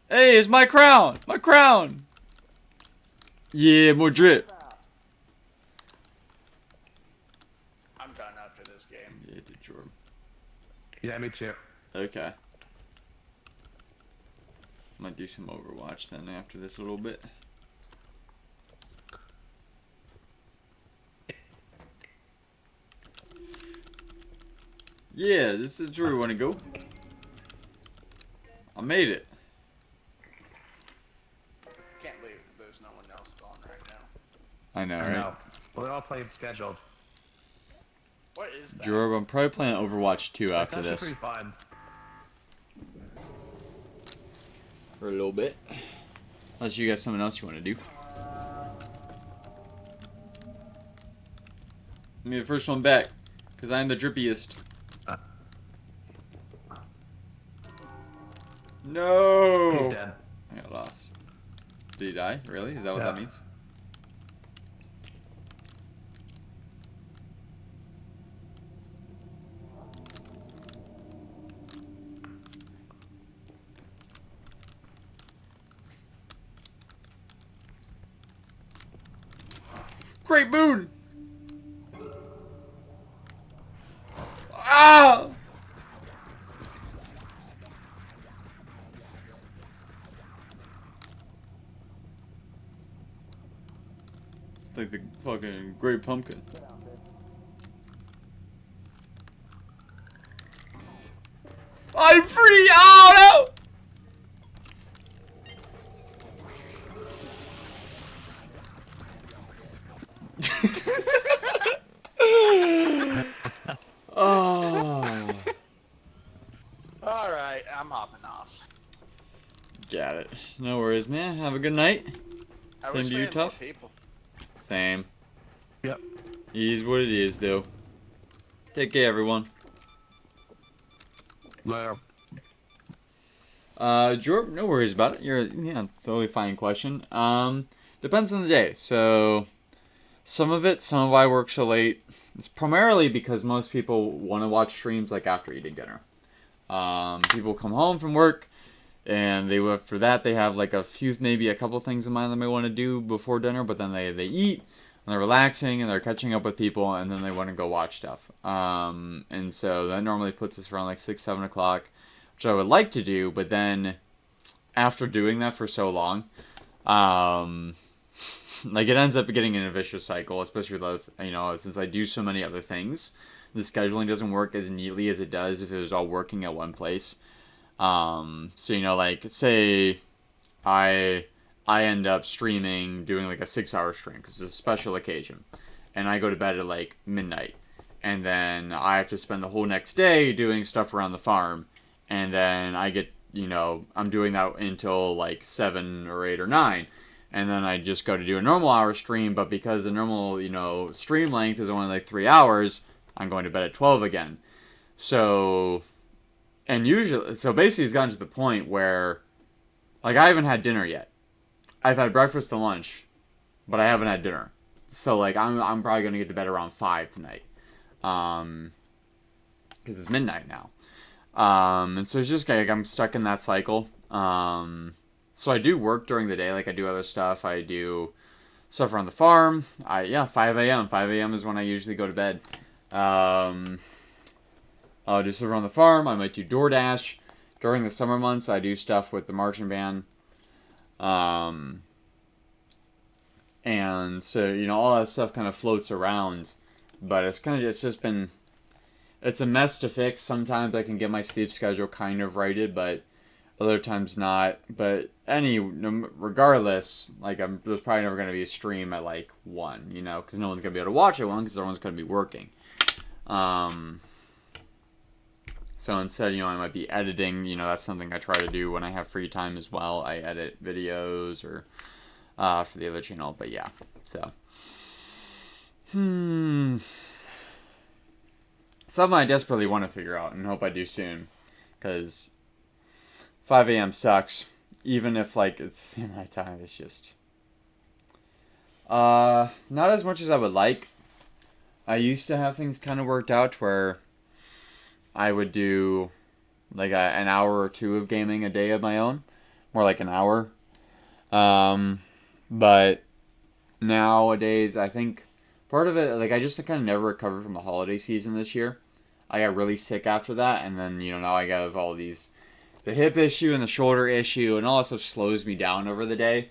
Speaker 1: Hey, it's my crown! My crown! Yeah, more drip.
Speaker 3: I'm done after this game.
Speaker 1: Yeah, did Jordan.
Speaker 2: Yeah, me too.
Speaker 1: Okay. Might do some Overwatch then after this a little bit. Yeah, this is where we want to go. I made it.
Speaker 3: Can't believe there's no one else on right now.
Speaker 1: I know,
Speaker 2: I
Speaker 1: right?
Speaker 2: know. Well, they're all playing scheduled.
Speaker 3: What is that?
Speaker 1: Jorb, I'm probably playing Overwatch 2
Speaker 2: It's
Speaker 1: after
Speaker 2: actually
Speaker 1: this.
Speaker 2: pretty fun.
Speaker 1: For a little bit. Unless you got something else you want to do. Give me the first one back. Because I'm the drippiest. No!
Speaker 2: He's dead.
Speaker 1: I got lost. Did he die? Really? Is that what
Speaker 2: Yeah.
Speaker 1: that means? Great moon! Ah! Like the fucking Great Pumpkin. I'm free! Oh no! Oh.
Speaker 3: Alright, I'm hopping off.
Speaker 1: Got it. No worries, man. Have a good night.
Speaker 3: I
Speaker 1: Same
Speaker 3: wish
Speaker 1: to
Speaker 3: we
Speaker 1: you,
Speaker 3: had more
Speaker 1: Tough?
Speaker 3: people.
Speaker 1: Same.
Speaker 2: Yep.
Speaker 1: Is what it is, though. Take care, everyone.
Speaker 2: Later.
Speaker 1: Jordan, no worries about it. You're, yeah, totally fine question. Depends on the day. So, some of why I work so late, it's primarily because most people want to watch streams like after eating dinner. People come home from work, and after that they have like maybe a couple things in mind that they want to do before dinner, but then they eat, and they're relaxing, and they're catching up with people, and then they want to go watch stuff. And so that normally puts us around like 6, 7 o'clock, which I would like to do, but then after doing that for so long, like it ends up getting in a vicious cycle, especially with, since I do so many other things. The scheduling doesn't work as neatly as it does if it was all working at one place. So, like, say I end up doing like a 6-hour stream because it's a special occasion, and I go to bed at like midnight, and then I have to spend the whole next day doing stuff around the farm, and then I get, I'm doing that until like 7 or 8 or 9, and then I just go to do a normal hour stream, but because the normal, stream length is only like 3 hours, I'm going to bed at 12 again. So, so basically it's gotten to the point where, like, I haven't had dinner yet. I've had breakfast and lunch, but I haven't had dinner. So, like, I'm probably going to get to bed around 5 tonight. Because it's midnight now. And so it's just like I'm stuck in that cycle. So I do work during the day, like I do other stuff. I do stuff around the farm. 5 a.m. 5 a.m. is when I usually go to bed. I'll do stuff around the farm. I might do DoorDash. During the summer months, I do stuff with the marching band. And so, all that stuff kind of floats around. But it's a mess to fix. Sometimes I can get my sleep schedule kind of righted, but other times not. But regardless, like, there's probably never going to be a stream at like 1, because no one's going to be able to watch it 1 because everyone's going to be working. So instead, I might be editing. That's something I try to do when I have free time as well. I edit videos or for the other channel. But yeah, so something I desperately want to figure out and hope I do soon, because 5 a.m. sucks. Even if like it's the same amount of time, it's just not as much as I would like. I used to have things kind of worked out where I would do like an hour or 2 of gaming a day of my own. More like an hour. But nowadays, I think part of it, like, I just kind of never recovered from the holiday season this year. I got really sick after that, and then, now I got all the hip issue and the shoulder issue, and all that stuff slows me down over the day.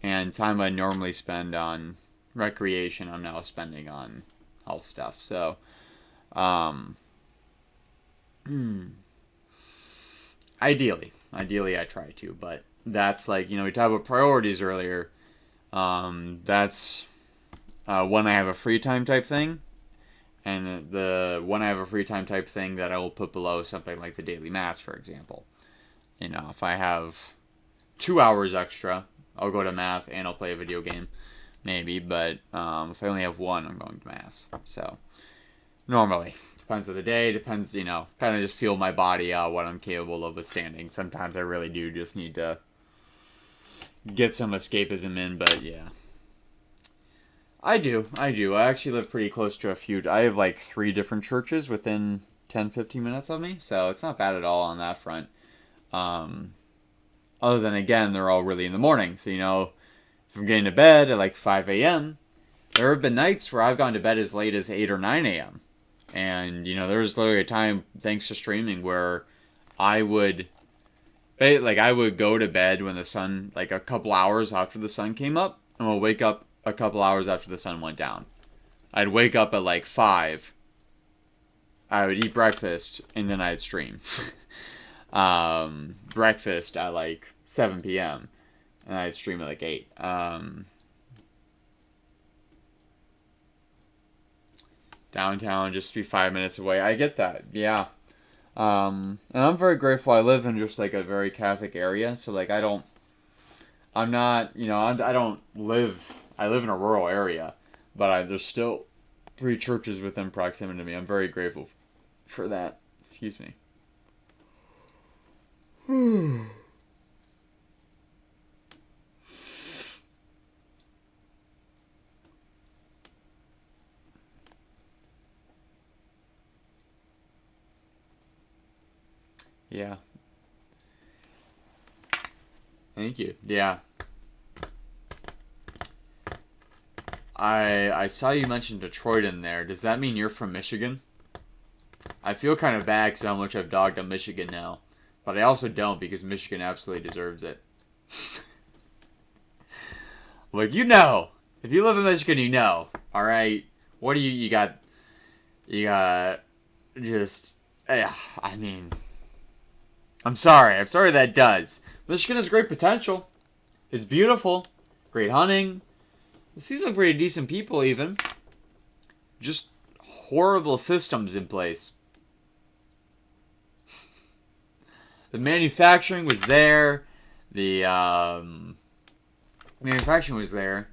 Speaker 1: And time I normally spend on recreation, I'm now spending on health stuff. So, ideally I try to, but that's like, we talked about priorities earlier. That's when I have a free time type thing, and the when I have a free time type thing that I will put below something like the daily mass, for example. If I have 2 hours extra, I'll go to mass and I'll play a video game, maybe. But if I only have 1, I'm going to mass. So normally. Depends on the day, depends, kind of just feel my body out, what I'm capable of withstanding. Sometimes I really do just need to get some escapism in, but yeah. I do. I actually live pretty close to I have like 3 different churches within 10-15 minutes of me, so it's not bad at all on that front. Other than, again, they're all really in the morning, so, if I'm getting to bed at like 5 a.m., there have been nights where I've gone to bed as late as 8 or 9 a.m., and, there was literally a time, thanks to streaming, where I would go to bed when the sun, like a couple hours after the sun came up, and we'll wake up a couple hours after the sun went down. I'd wake up at like 5. I would eat breakfast, and then I'd stream. Breakfast at like 7 p.m. and I'd stream at like 8. Downtown, just be 5 minutes away. I get that, yeah. And I'm very grateful. I live in just like a very Catholic area, so like I don't live. I live in a rural area, but there's still 3 churches within proximity to me. I'm very grateful for that. Excuse me. Yeah. Thank you. Yeah. I saw you mention Detroit in there. Does that mean you're from Michigan? I feel kind of bad because how much I've dogged on Michigan now. But I also don't because Michigan absolutely deserves it. Look, you know. If you live in Michigan, you know. Alright? What do you got just... I mean... I'm sorry that does. Michigan has great potential. It's beautiful. Great hunting. It seems like pretty decent people even. Just horrible systems in place. The manufacturing was there. The manufacturing was there.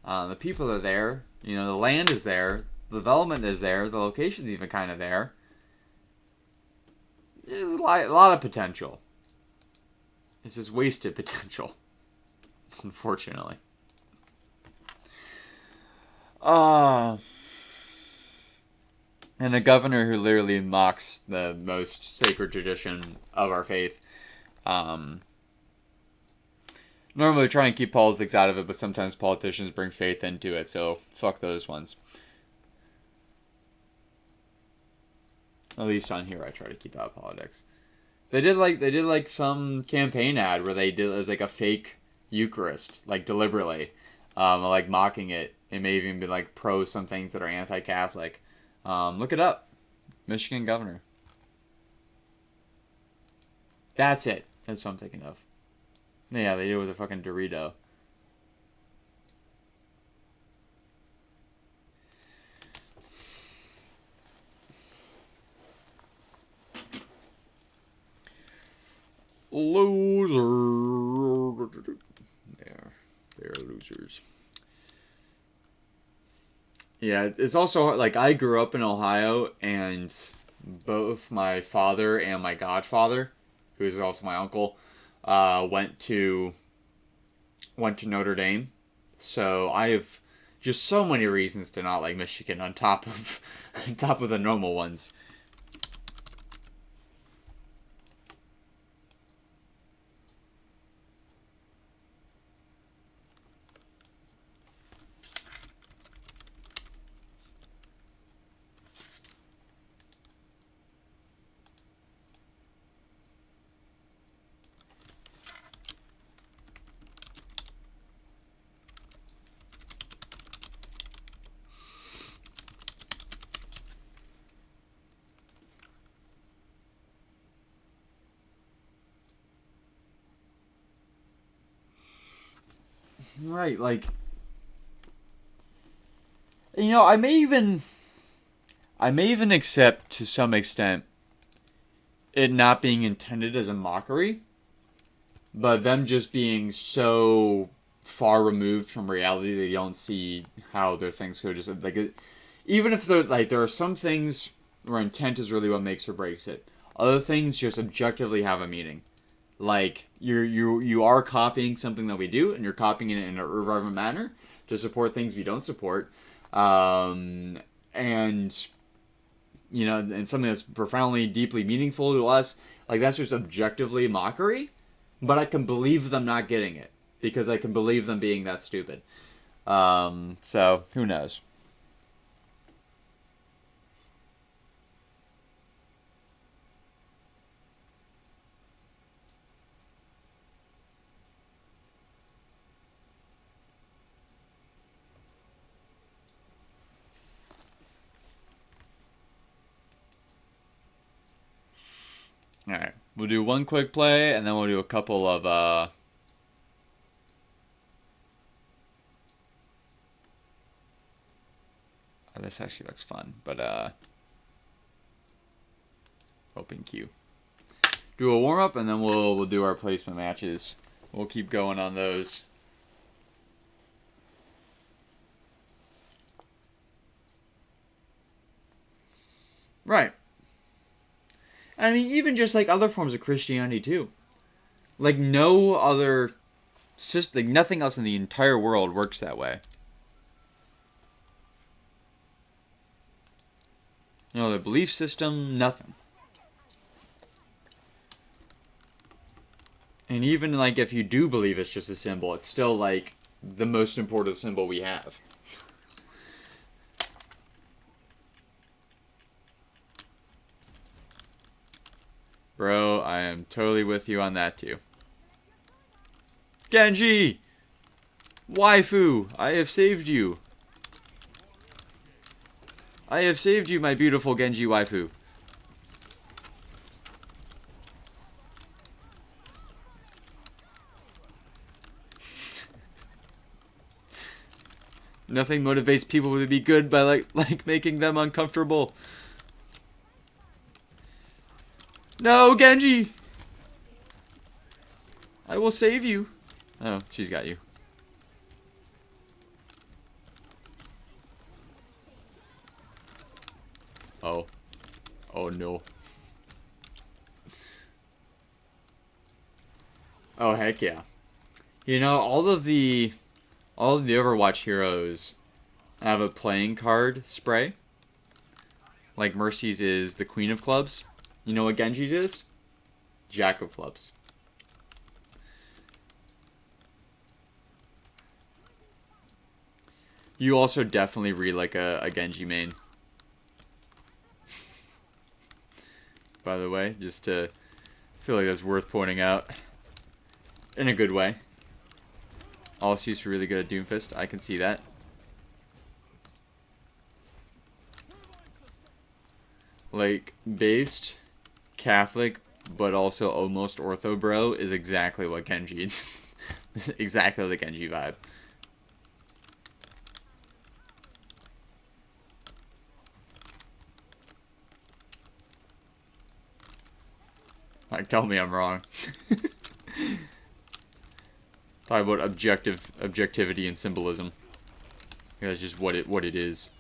Speaker 1: The people are there. You know, the land is there. The development is there. The location's even kind of there. There's a lot of potential. It's just wasted potential. Unfortunately. And a governor who literally mocks the most sacred tradition of our faith. Normally try and keep politics out of it, but sometimes politicians bring faith into it, so fuck those ones. At least on here I try to keep out of politics. They did like some campaign ad where it was like a fake Eucharist, like deliberately. Like mocking it. It may even be like pro some things that are anti-Catholic. Look it up. Michigan governor. That's it. That's what I'm thinking of. Yeah, they did it with a fucking Dorito. Loser. They're losers. Yeah, it's also like I grew up in Ohio, and both my father and my godfather, who is also my uncle, went to Notre Dame. So I have just so many reasons to not like Michigan on top of the normal ones. Right, like, you know, I may even accept to some extent it not being intended as a mockery, but them just being so far removed from reality they don't see how their things could just like even if they're like there are some things where intent is really what makes or breaks it. Other things just objectively have a meaning. Like you are copying something that we do, and you're copying it in an irreverent manner to support things we don't support, and you know, and something that's profoundly, deeply meaningful to us. Like that's just objectively mockery, but I can believe them not getting it because I can believe them being that stupid. So who knows? Alright. We'll do one quick play, and then we'll do a couple of, oh, this actually looks fun, but, open queue. Do a warm-up, and then we'll do our placement matches. We'll keep going on those. Right. I mean, even just like other forms of Christianity too. Like no other system, like nothing else in the entire world works that way. No other belief system, nothing. And even like if you do believe it's just a symbol, it's still like the most important symbol we have. Bro, I am totally with you on that too. Genji! Waifu, I have saved you. I have saved you, my beautiful Genji waifu. Nothing motivates people to be good by like making them uncomfortable. No, Genji! I will save you. Oh, she's got you. Oh. Oh no. Oh heck yeah. You know, all of the Overwatch heroes have a playing card spray. Like Mercy's is the Queen of Clubs. You know what Genji's is? Jack of Clubs. You also definitely read like a Genji main. By the way, just to feel like that's worth pointing out. In a good way. Also, she's really good at Doomfist. I can see that. Like, based, Catholic, but also almost ortho bro is exactly what Genji exactly the Genji vibe. Like, tell me I'm wrong. Talk about objectivity and symbolism. That's just what it is.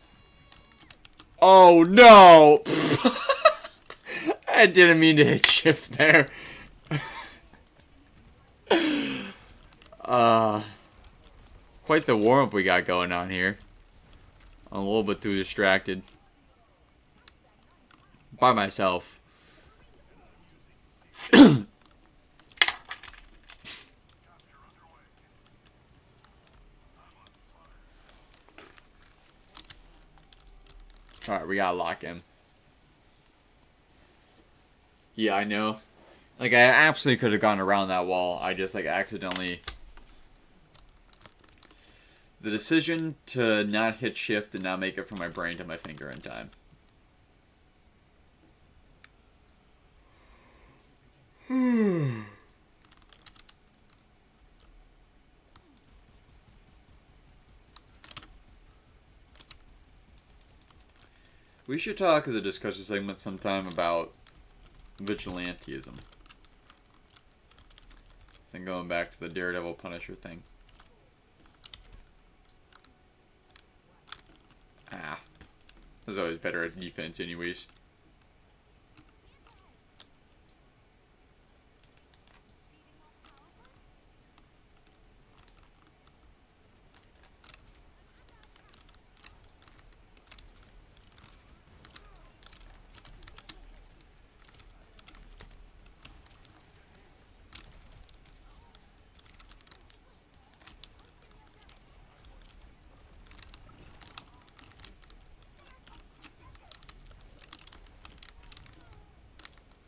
Speaker 1: Oh no! I didn't mean to hit shift there. Quite the warm-up we got going on here. I'm a little bit too distracted. By myself. Alright, we gotta lock in. Yeah, I know. Like, I absolutely could have gone around that wall. I just, like, accidentally... The decision to not hit shift did not make it from my brain to my finger in time. We should talk as a discussion segment sometime about vigilantism. And going back to the Daredevil Punisher thing. Ah. I was always better at defense anyways.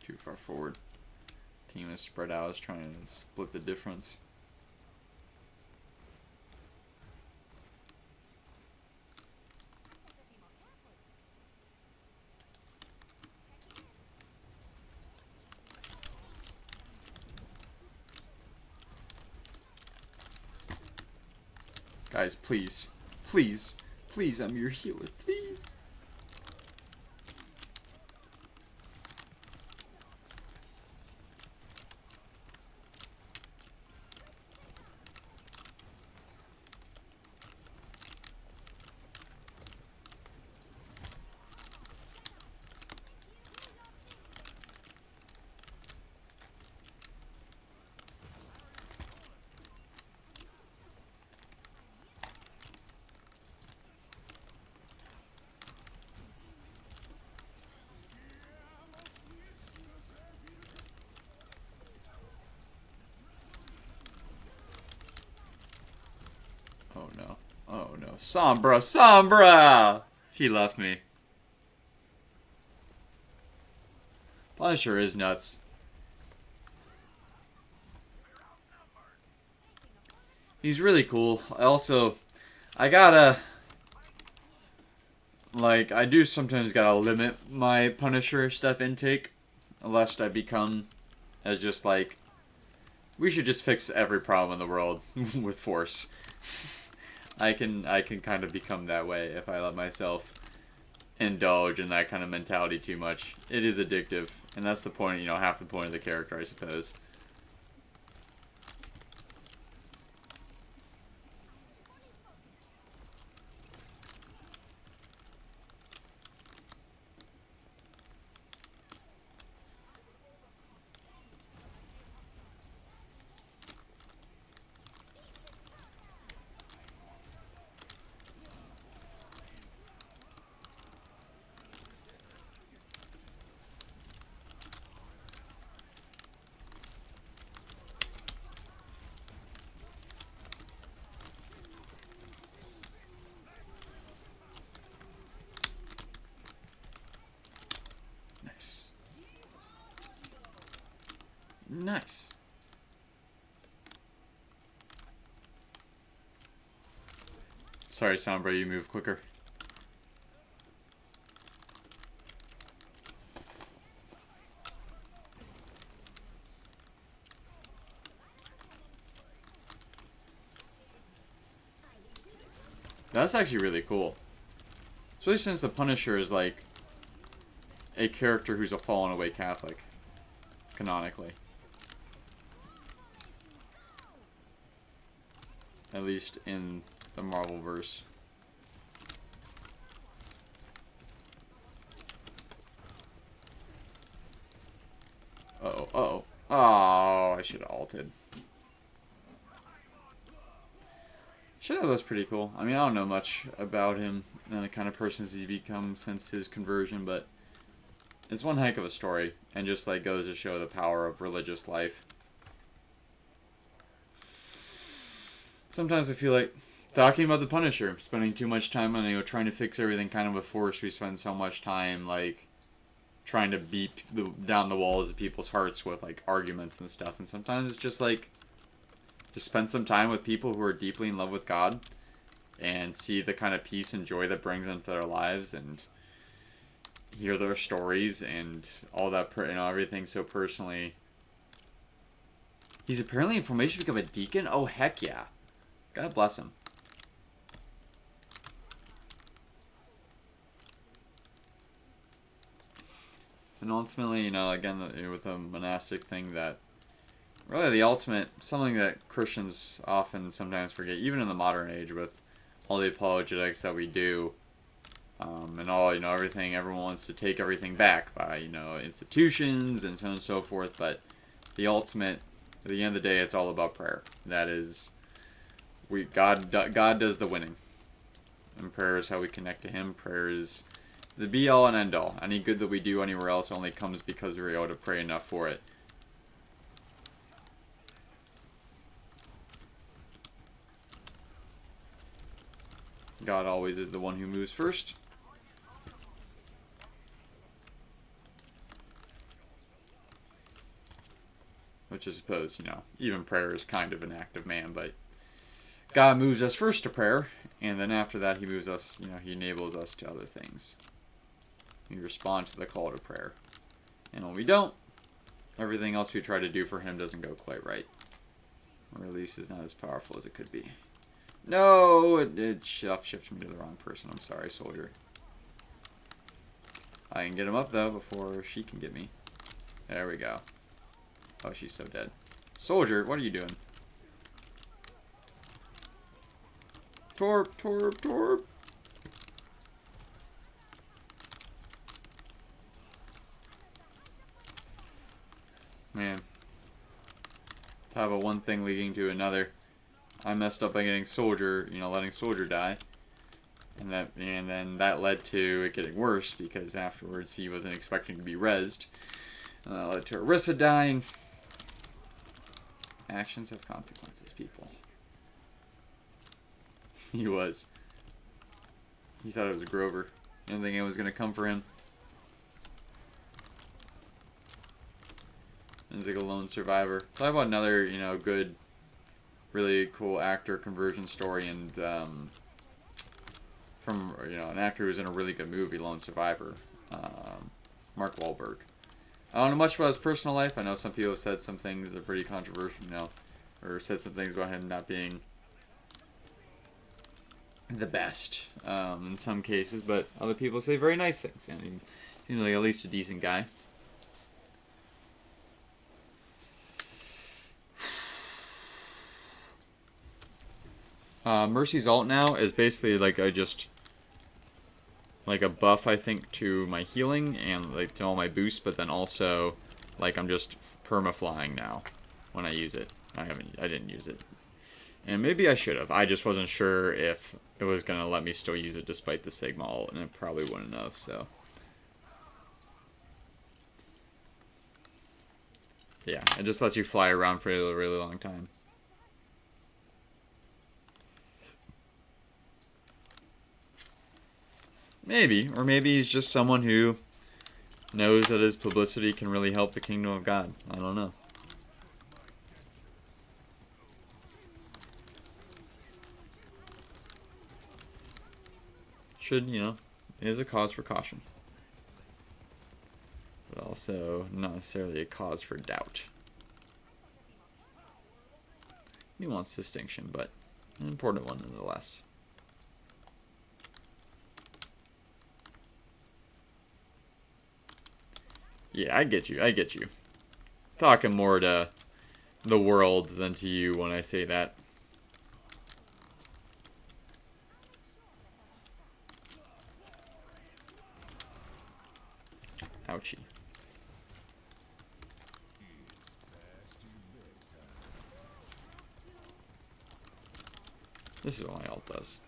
Speaker 1: Too far forward. Team is spread out, is trying to split the difference. Guys, please. Please. Please, I'm your healer. Please. Oh no. Oh no. Sombra! Sombra! He left me. Punisher is nuts. He's really cool. I gotta... Like, I do sometimes gotta limit my Punisher stuff intake. Lest I become as just like... We should just fix every problem in the world with force. I can kind of become that way if I let myself indulge in that kind of mentality too much. It is addictive, and that's the point, you know, half the point of the character, I suppose. Nice. Sorry, Sombra, you move quicker. That's actually really cool. Especially since the Punisher is like a character who's a fallen away Catholic, canonically. At least in the Marvel verse. Uh-oh, uh-oh. Oh, I should have ulted. Sure, that was pretty cool. I mean, I don't know much about him and the kind of person he's become since his conversion, but it's one heck of a story, and just like goes to show the power of religious life. Sometimes I feel like talking about the Punisher, spending too much time on, you know, trying to fix everything kind of with force. We spend so much time like trying to beat down the walls of people's hearts with like arguments and stuff, and sometimes it's just like just spend some time with people who are deeply in love with God and see the kind of peace and joy that brings into their lives, and hear their stories and all that, you know, everything so personally. He's apparently in formation to become a deacon? Oh, heck yeah. God bless him. And ultimately, you know, again, with the monastic thing, that really the ultimate, something that Christians often sometimes forget, even in the modern age with all the apologetics that we do, and all, you know, everything, everyone wants to take everything back by, you know, institutions and so on and so forth, but the ultimate, at the end of the day, it's all about prayer. That is, God does the winning, and prayer is how we connect to Him. Prayer is the be-all and end-all. Any good that we do anywhere else only comes because we're able to pray enough for it. God always is the one who moves first. Which I suppose, you know, even prayer is kind of an act of man, but God moves us first to prayer, and then after that He moves us, you know, He enables us to other things. We respond to the call to prayer. And when we don't, everything else we try to do for Him doesn't go quite right. Or at least is not as powerful as it could be. No, it shifted me to the wrong person. I'm sorry, soldier. I can get him up, though, before she can get me. There we go. Oh, she's so dead. Soldier, what are you doing? Torp, torp, torp. Man. Have a one thing leading to another. I messed up by getting soldier, letting soldier die. And then that led to it getting worse because afterwards he wasn't expecting to be rezzed. That led to Orisa dying. Actions have consequences, people. He was. He thought it was Grover. He didn't think it was going to come for him. He's like a lone survivor. Talk about another, good, really cool actor conversion story, and from an actor who's in a really good movie, Lone Survivor, Mark Wahlberg. I don't know much about his personal life. I know some people have said some things that are pretty controversial, or said some things about him not being the best in some cases, but other people say very nice things, and he seems like at least a decent guy. Mercy's ult now is basically like like a buff, I think, to my healing and like to all my boosts, but then also like I'm just perma-flying now when I use it. I didn't use it. And maybe I should have. I just wasn't sure if it was going to let me still use it despite the Sigma ult, and it probably wouldn't have, so. Yeah, it just lets you fly around for a really long time. Maybe. Or maybe he's just someone who knows that his publicity can really help the kingdom of God. I don't know. Should, is a cause for caution. But also not necessarily a cause for doubt. Nuanced distinction, but an important one nonetheless. Yeah, I get you. Talking more to the world than to you when I say that. Ouchie. This is what my ult does.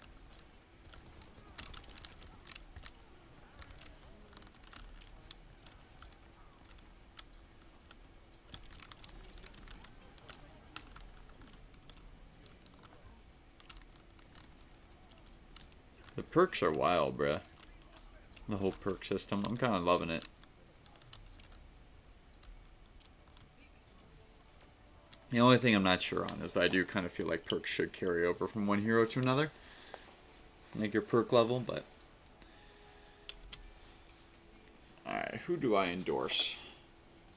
Speaker 1: The perks are wild, bruh. The whole perk system. I'm kind of loving it. The only thing I'm not sure on is that I do kind of feel like perks should carry over from one hero to another. Make your perk level, but... Alright, who do I endorse?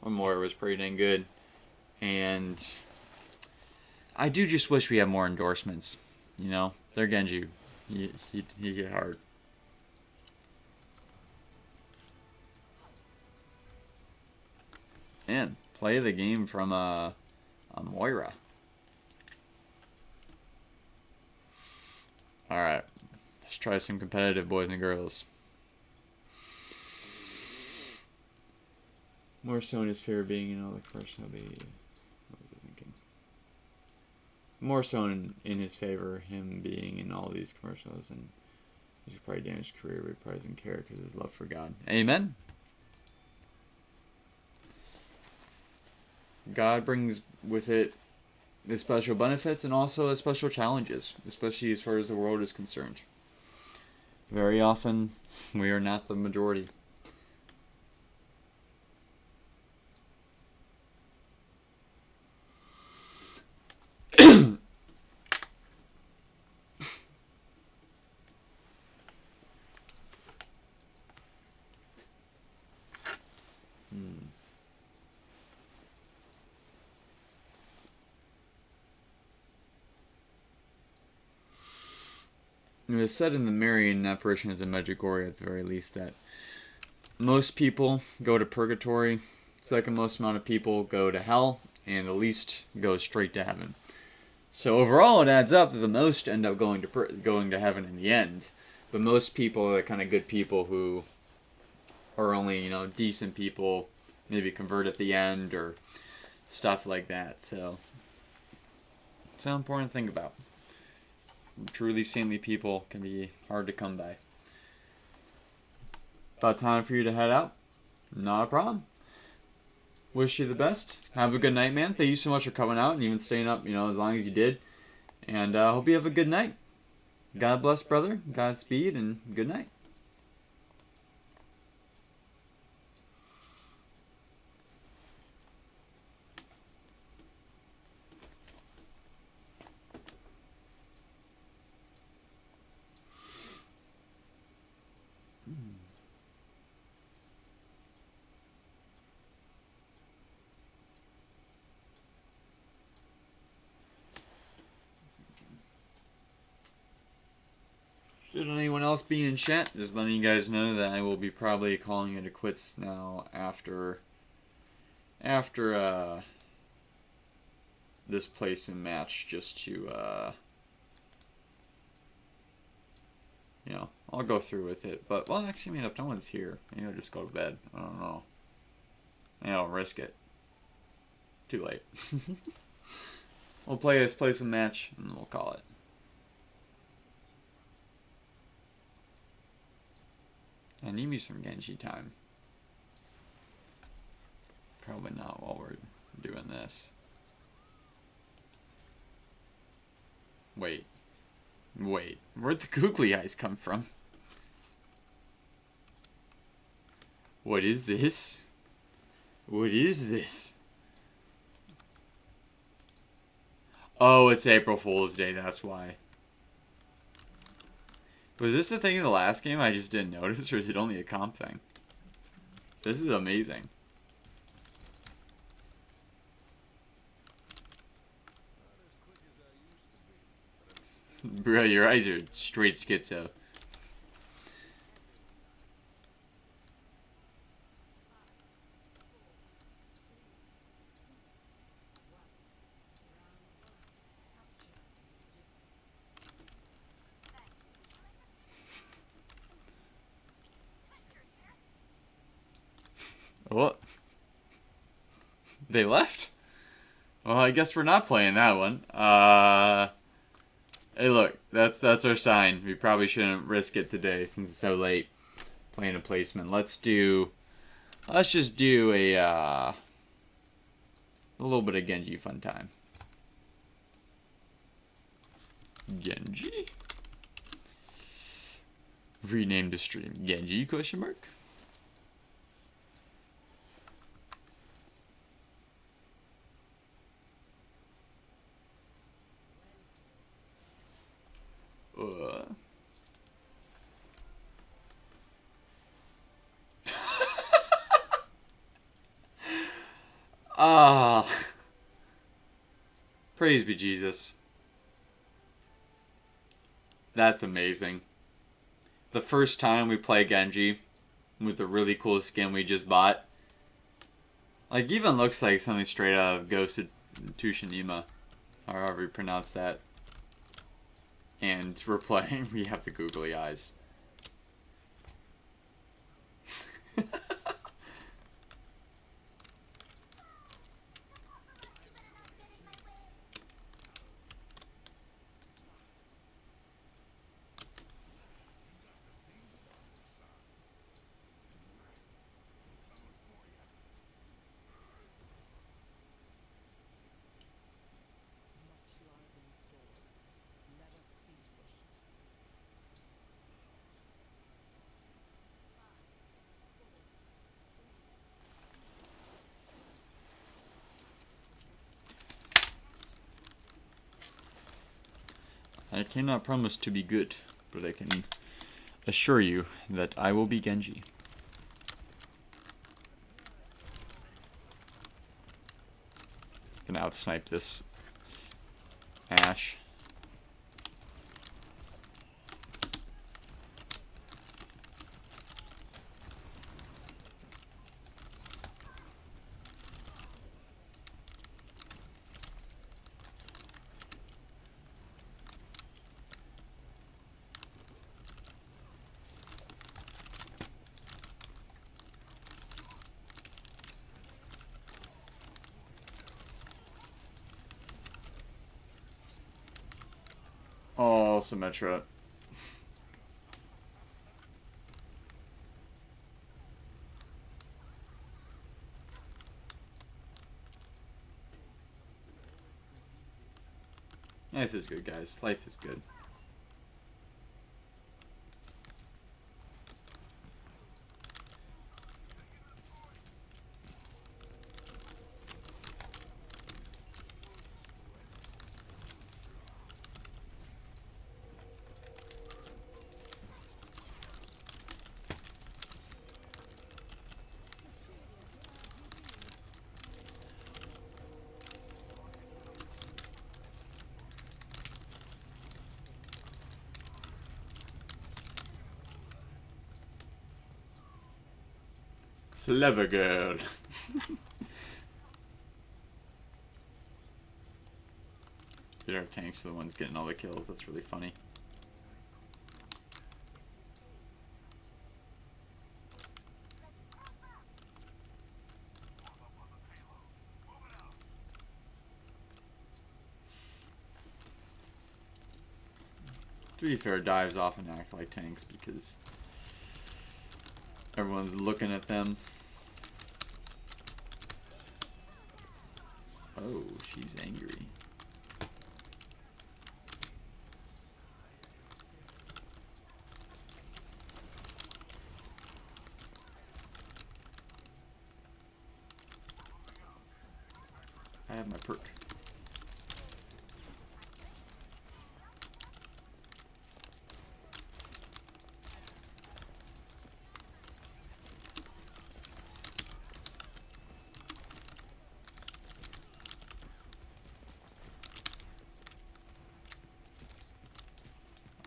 Speaker 1: Moira was pretty dang good. And... I do just wish we had more endorsements. They're Genji. He get hard. And play the game from a Moira. Alright. Let's try some competitive boys and girls. More so in his favor being the first hobby. What was I thinking? More so in his favor, him being in all these commercials, and he should probably damage his career, but he probably doesn't care because his love for God. Amen. God brings with it the special benefits and also the special challenges, especially as far as the world is concerned. Very often, we are not the majority. It was said in the Marian apparitions of Medjugorje, at the very least, that most people go to purgatory, second most amount of people go to hell, and the least go straight to heaven. So overall, it adds up that the most end up going to heaven in the end. But most people are the kind of good people who are only, you know, decent people, maybe convert at the end or stuff like that. So it's an important to think about. Truly saintly people can be hard to come by. About time for you to head out? Not a problem. Wish you the best. Have a good night, man. Thank you so much for coming out and even staying up, you know, as long as you did. And hope you have a good night. God bless, brother. Godspeed, and good night. Should anyone else be in chat, just letting you guys know that I will be probably calling it a quits now after this placement match, just to you know, I'll go through with it. But well, actually, I mean, if no one's here, maybe I'll just go to bed. I don't know. I don't risk it. Too late. We'll play this placement match and we'll call it. I need me some Genji time. Probably not while we're doing this. Wait. Where'd the googly eyes come from? What is this? What is this? Oh, it's April Fool's Day, that's why. Was this a thing in the last game I just didn't notice, or is it only a comp thing? This is amazing. Bro, your eyes are straight schizo. What? They left? Well, I guess we're not playing that one. Hey, look, that's our sign. We probably shouldn't risk it today since it's so late. Playing a placement. Let's just do a little bit of Genji fun time. Genji? Rename the stream. Genji, question mark? Ah, praise be Jesus. That's amazing. The first time we play Genji with a really cool skin we just bought, like, even looks like something straight out of Ghost of Tsushima, however you pronounce that. And we're playing, we have the googly eyes. I cannot promise to be good, but I can assure you that I will be Genji. Gonna outsnipe this Ashe. Oh, Symmetra. Life is good, guys. Life is good. Clever girl. Our tanks are the ones getting all the kills. That's really funny. To be fair, dives often act like tanks because everyone's looking at them. Oh, she's angry. I have my perk.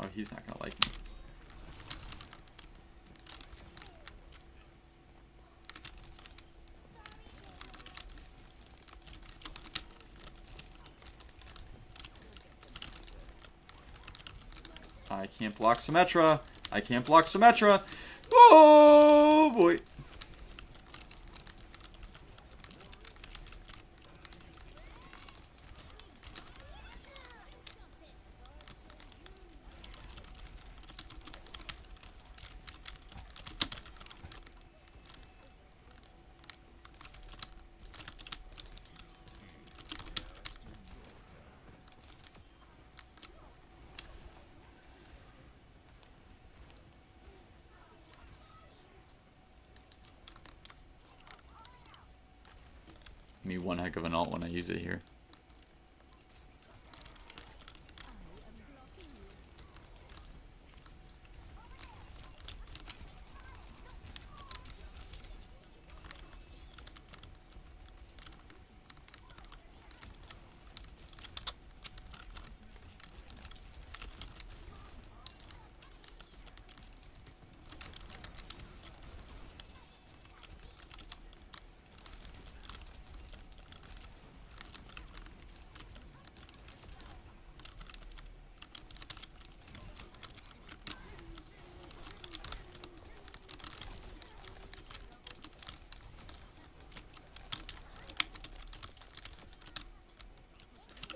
Speaker 1: Oh, he's not gonna like me. I can't block Symmetra. I can't block Symmetra. Oh boy. Me one heck of an ult when I use it here.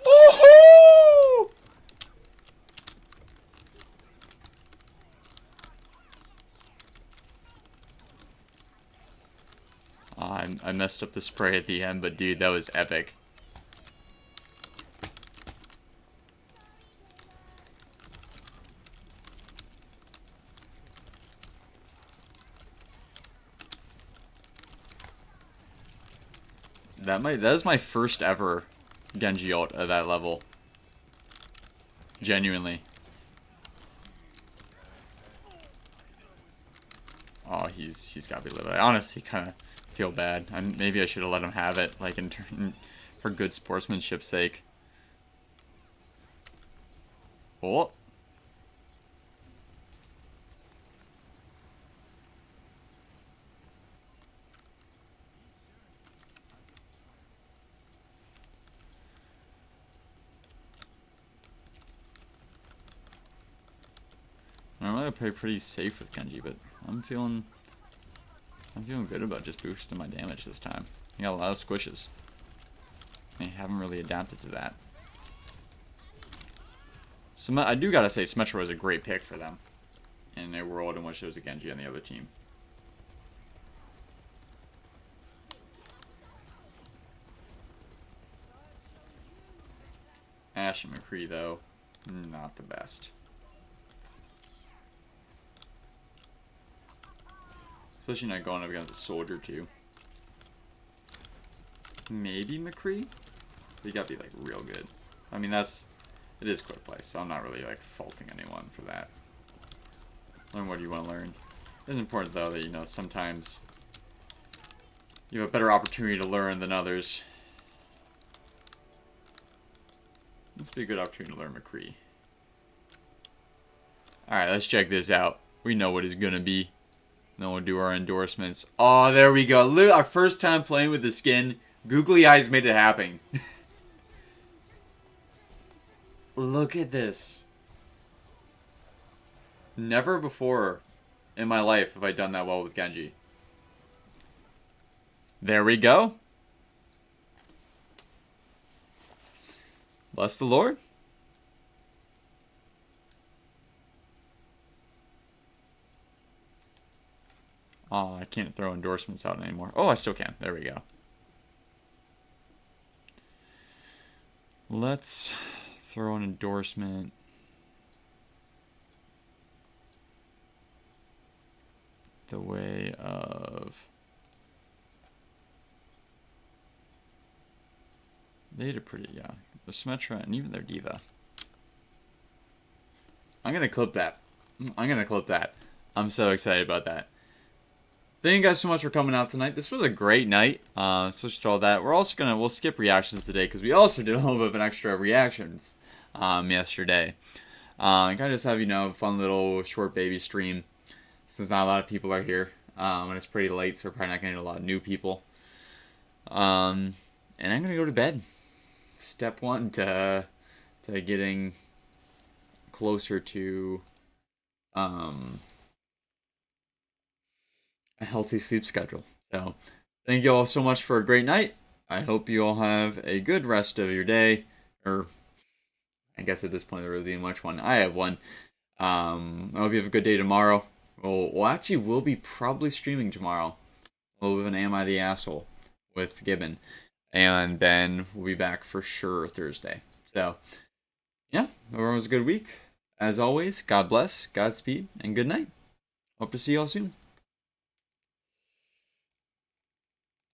Speaker 1: Woohoo! I messed up the spray at the end, but dude, that was epic. That is my first ever Genji ult at that level. Genuinely. Oh, he's got to be living. I honestly kind of feel bad. Maybe I should have let him have it, like for good sportsmanship's sake. Oh. Normally I play pretty safe with Genji, but I'm feeling good about just boosting my damage this time. I got a lot of squishes. I haven't really adapted to that. I do gotta say, Symmetra was a great pick for them in a world in which there was a Genji on the other team. Ashe and McCree, though, not the best. Especially not going up against a soldier, too. Maybe McCree? He gotta be, like, real good. I mean, it is quick play, so I'm not really, like, faulting anyone for that. Learn what you want to learn. It is important, though, that, you know, sometimes you have a better opportunity to learn than others. This would be a good opportunity to learn McCree. Alright, let's check this out. We know what it's gonna be. Then we'll do our endorsements. Oh, there we go. Our first time playing with the skin. Googly Eyes made it happen. Look at this. Never before in my life have I done that well with Genji. There we go. Bless the Lord. Oh, I can't throw endorsements out anymore. Oh, I still can. There we go. Let's throw an endorsement. The way of... They did pretty, yeah. The Symmetra and even their Diva. I'm gonna clip that. I'm so excited about that. Thank you guys so much for coming out tonight. This was a great night. Switch to all that. We'll skip reactions today because we also did a little bit of an extra reactions yesterday. Kind of just have, you know, a fun little short baby stream since not a lot of people are here. And it's pretty late, so we're probably not going to get a lot of new people. And I'm going to go to bed. Step one to getting closer to a healthy sleep schedule. So, thank you all so much for a great night. I hope you all have a good rest of your day. Or, I guess at this point there isn't much one. I have one. I hope you have a good day tomorrow. We'll be probably streaming tomorrow. A little bit of an Am I the Asshole with Gibbon. And then we'll be back for sure Thursday. So, yeah, everyone was a good week. As always, God bless, Godspeed, and good night. Hope to see you all soon.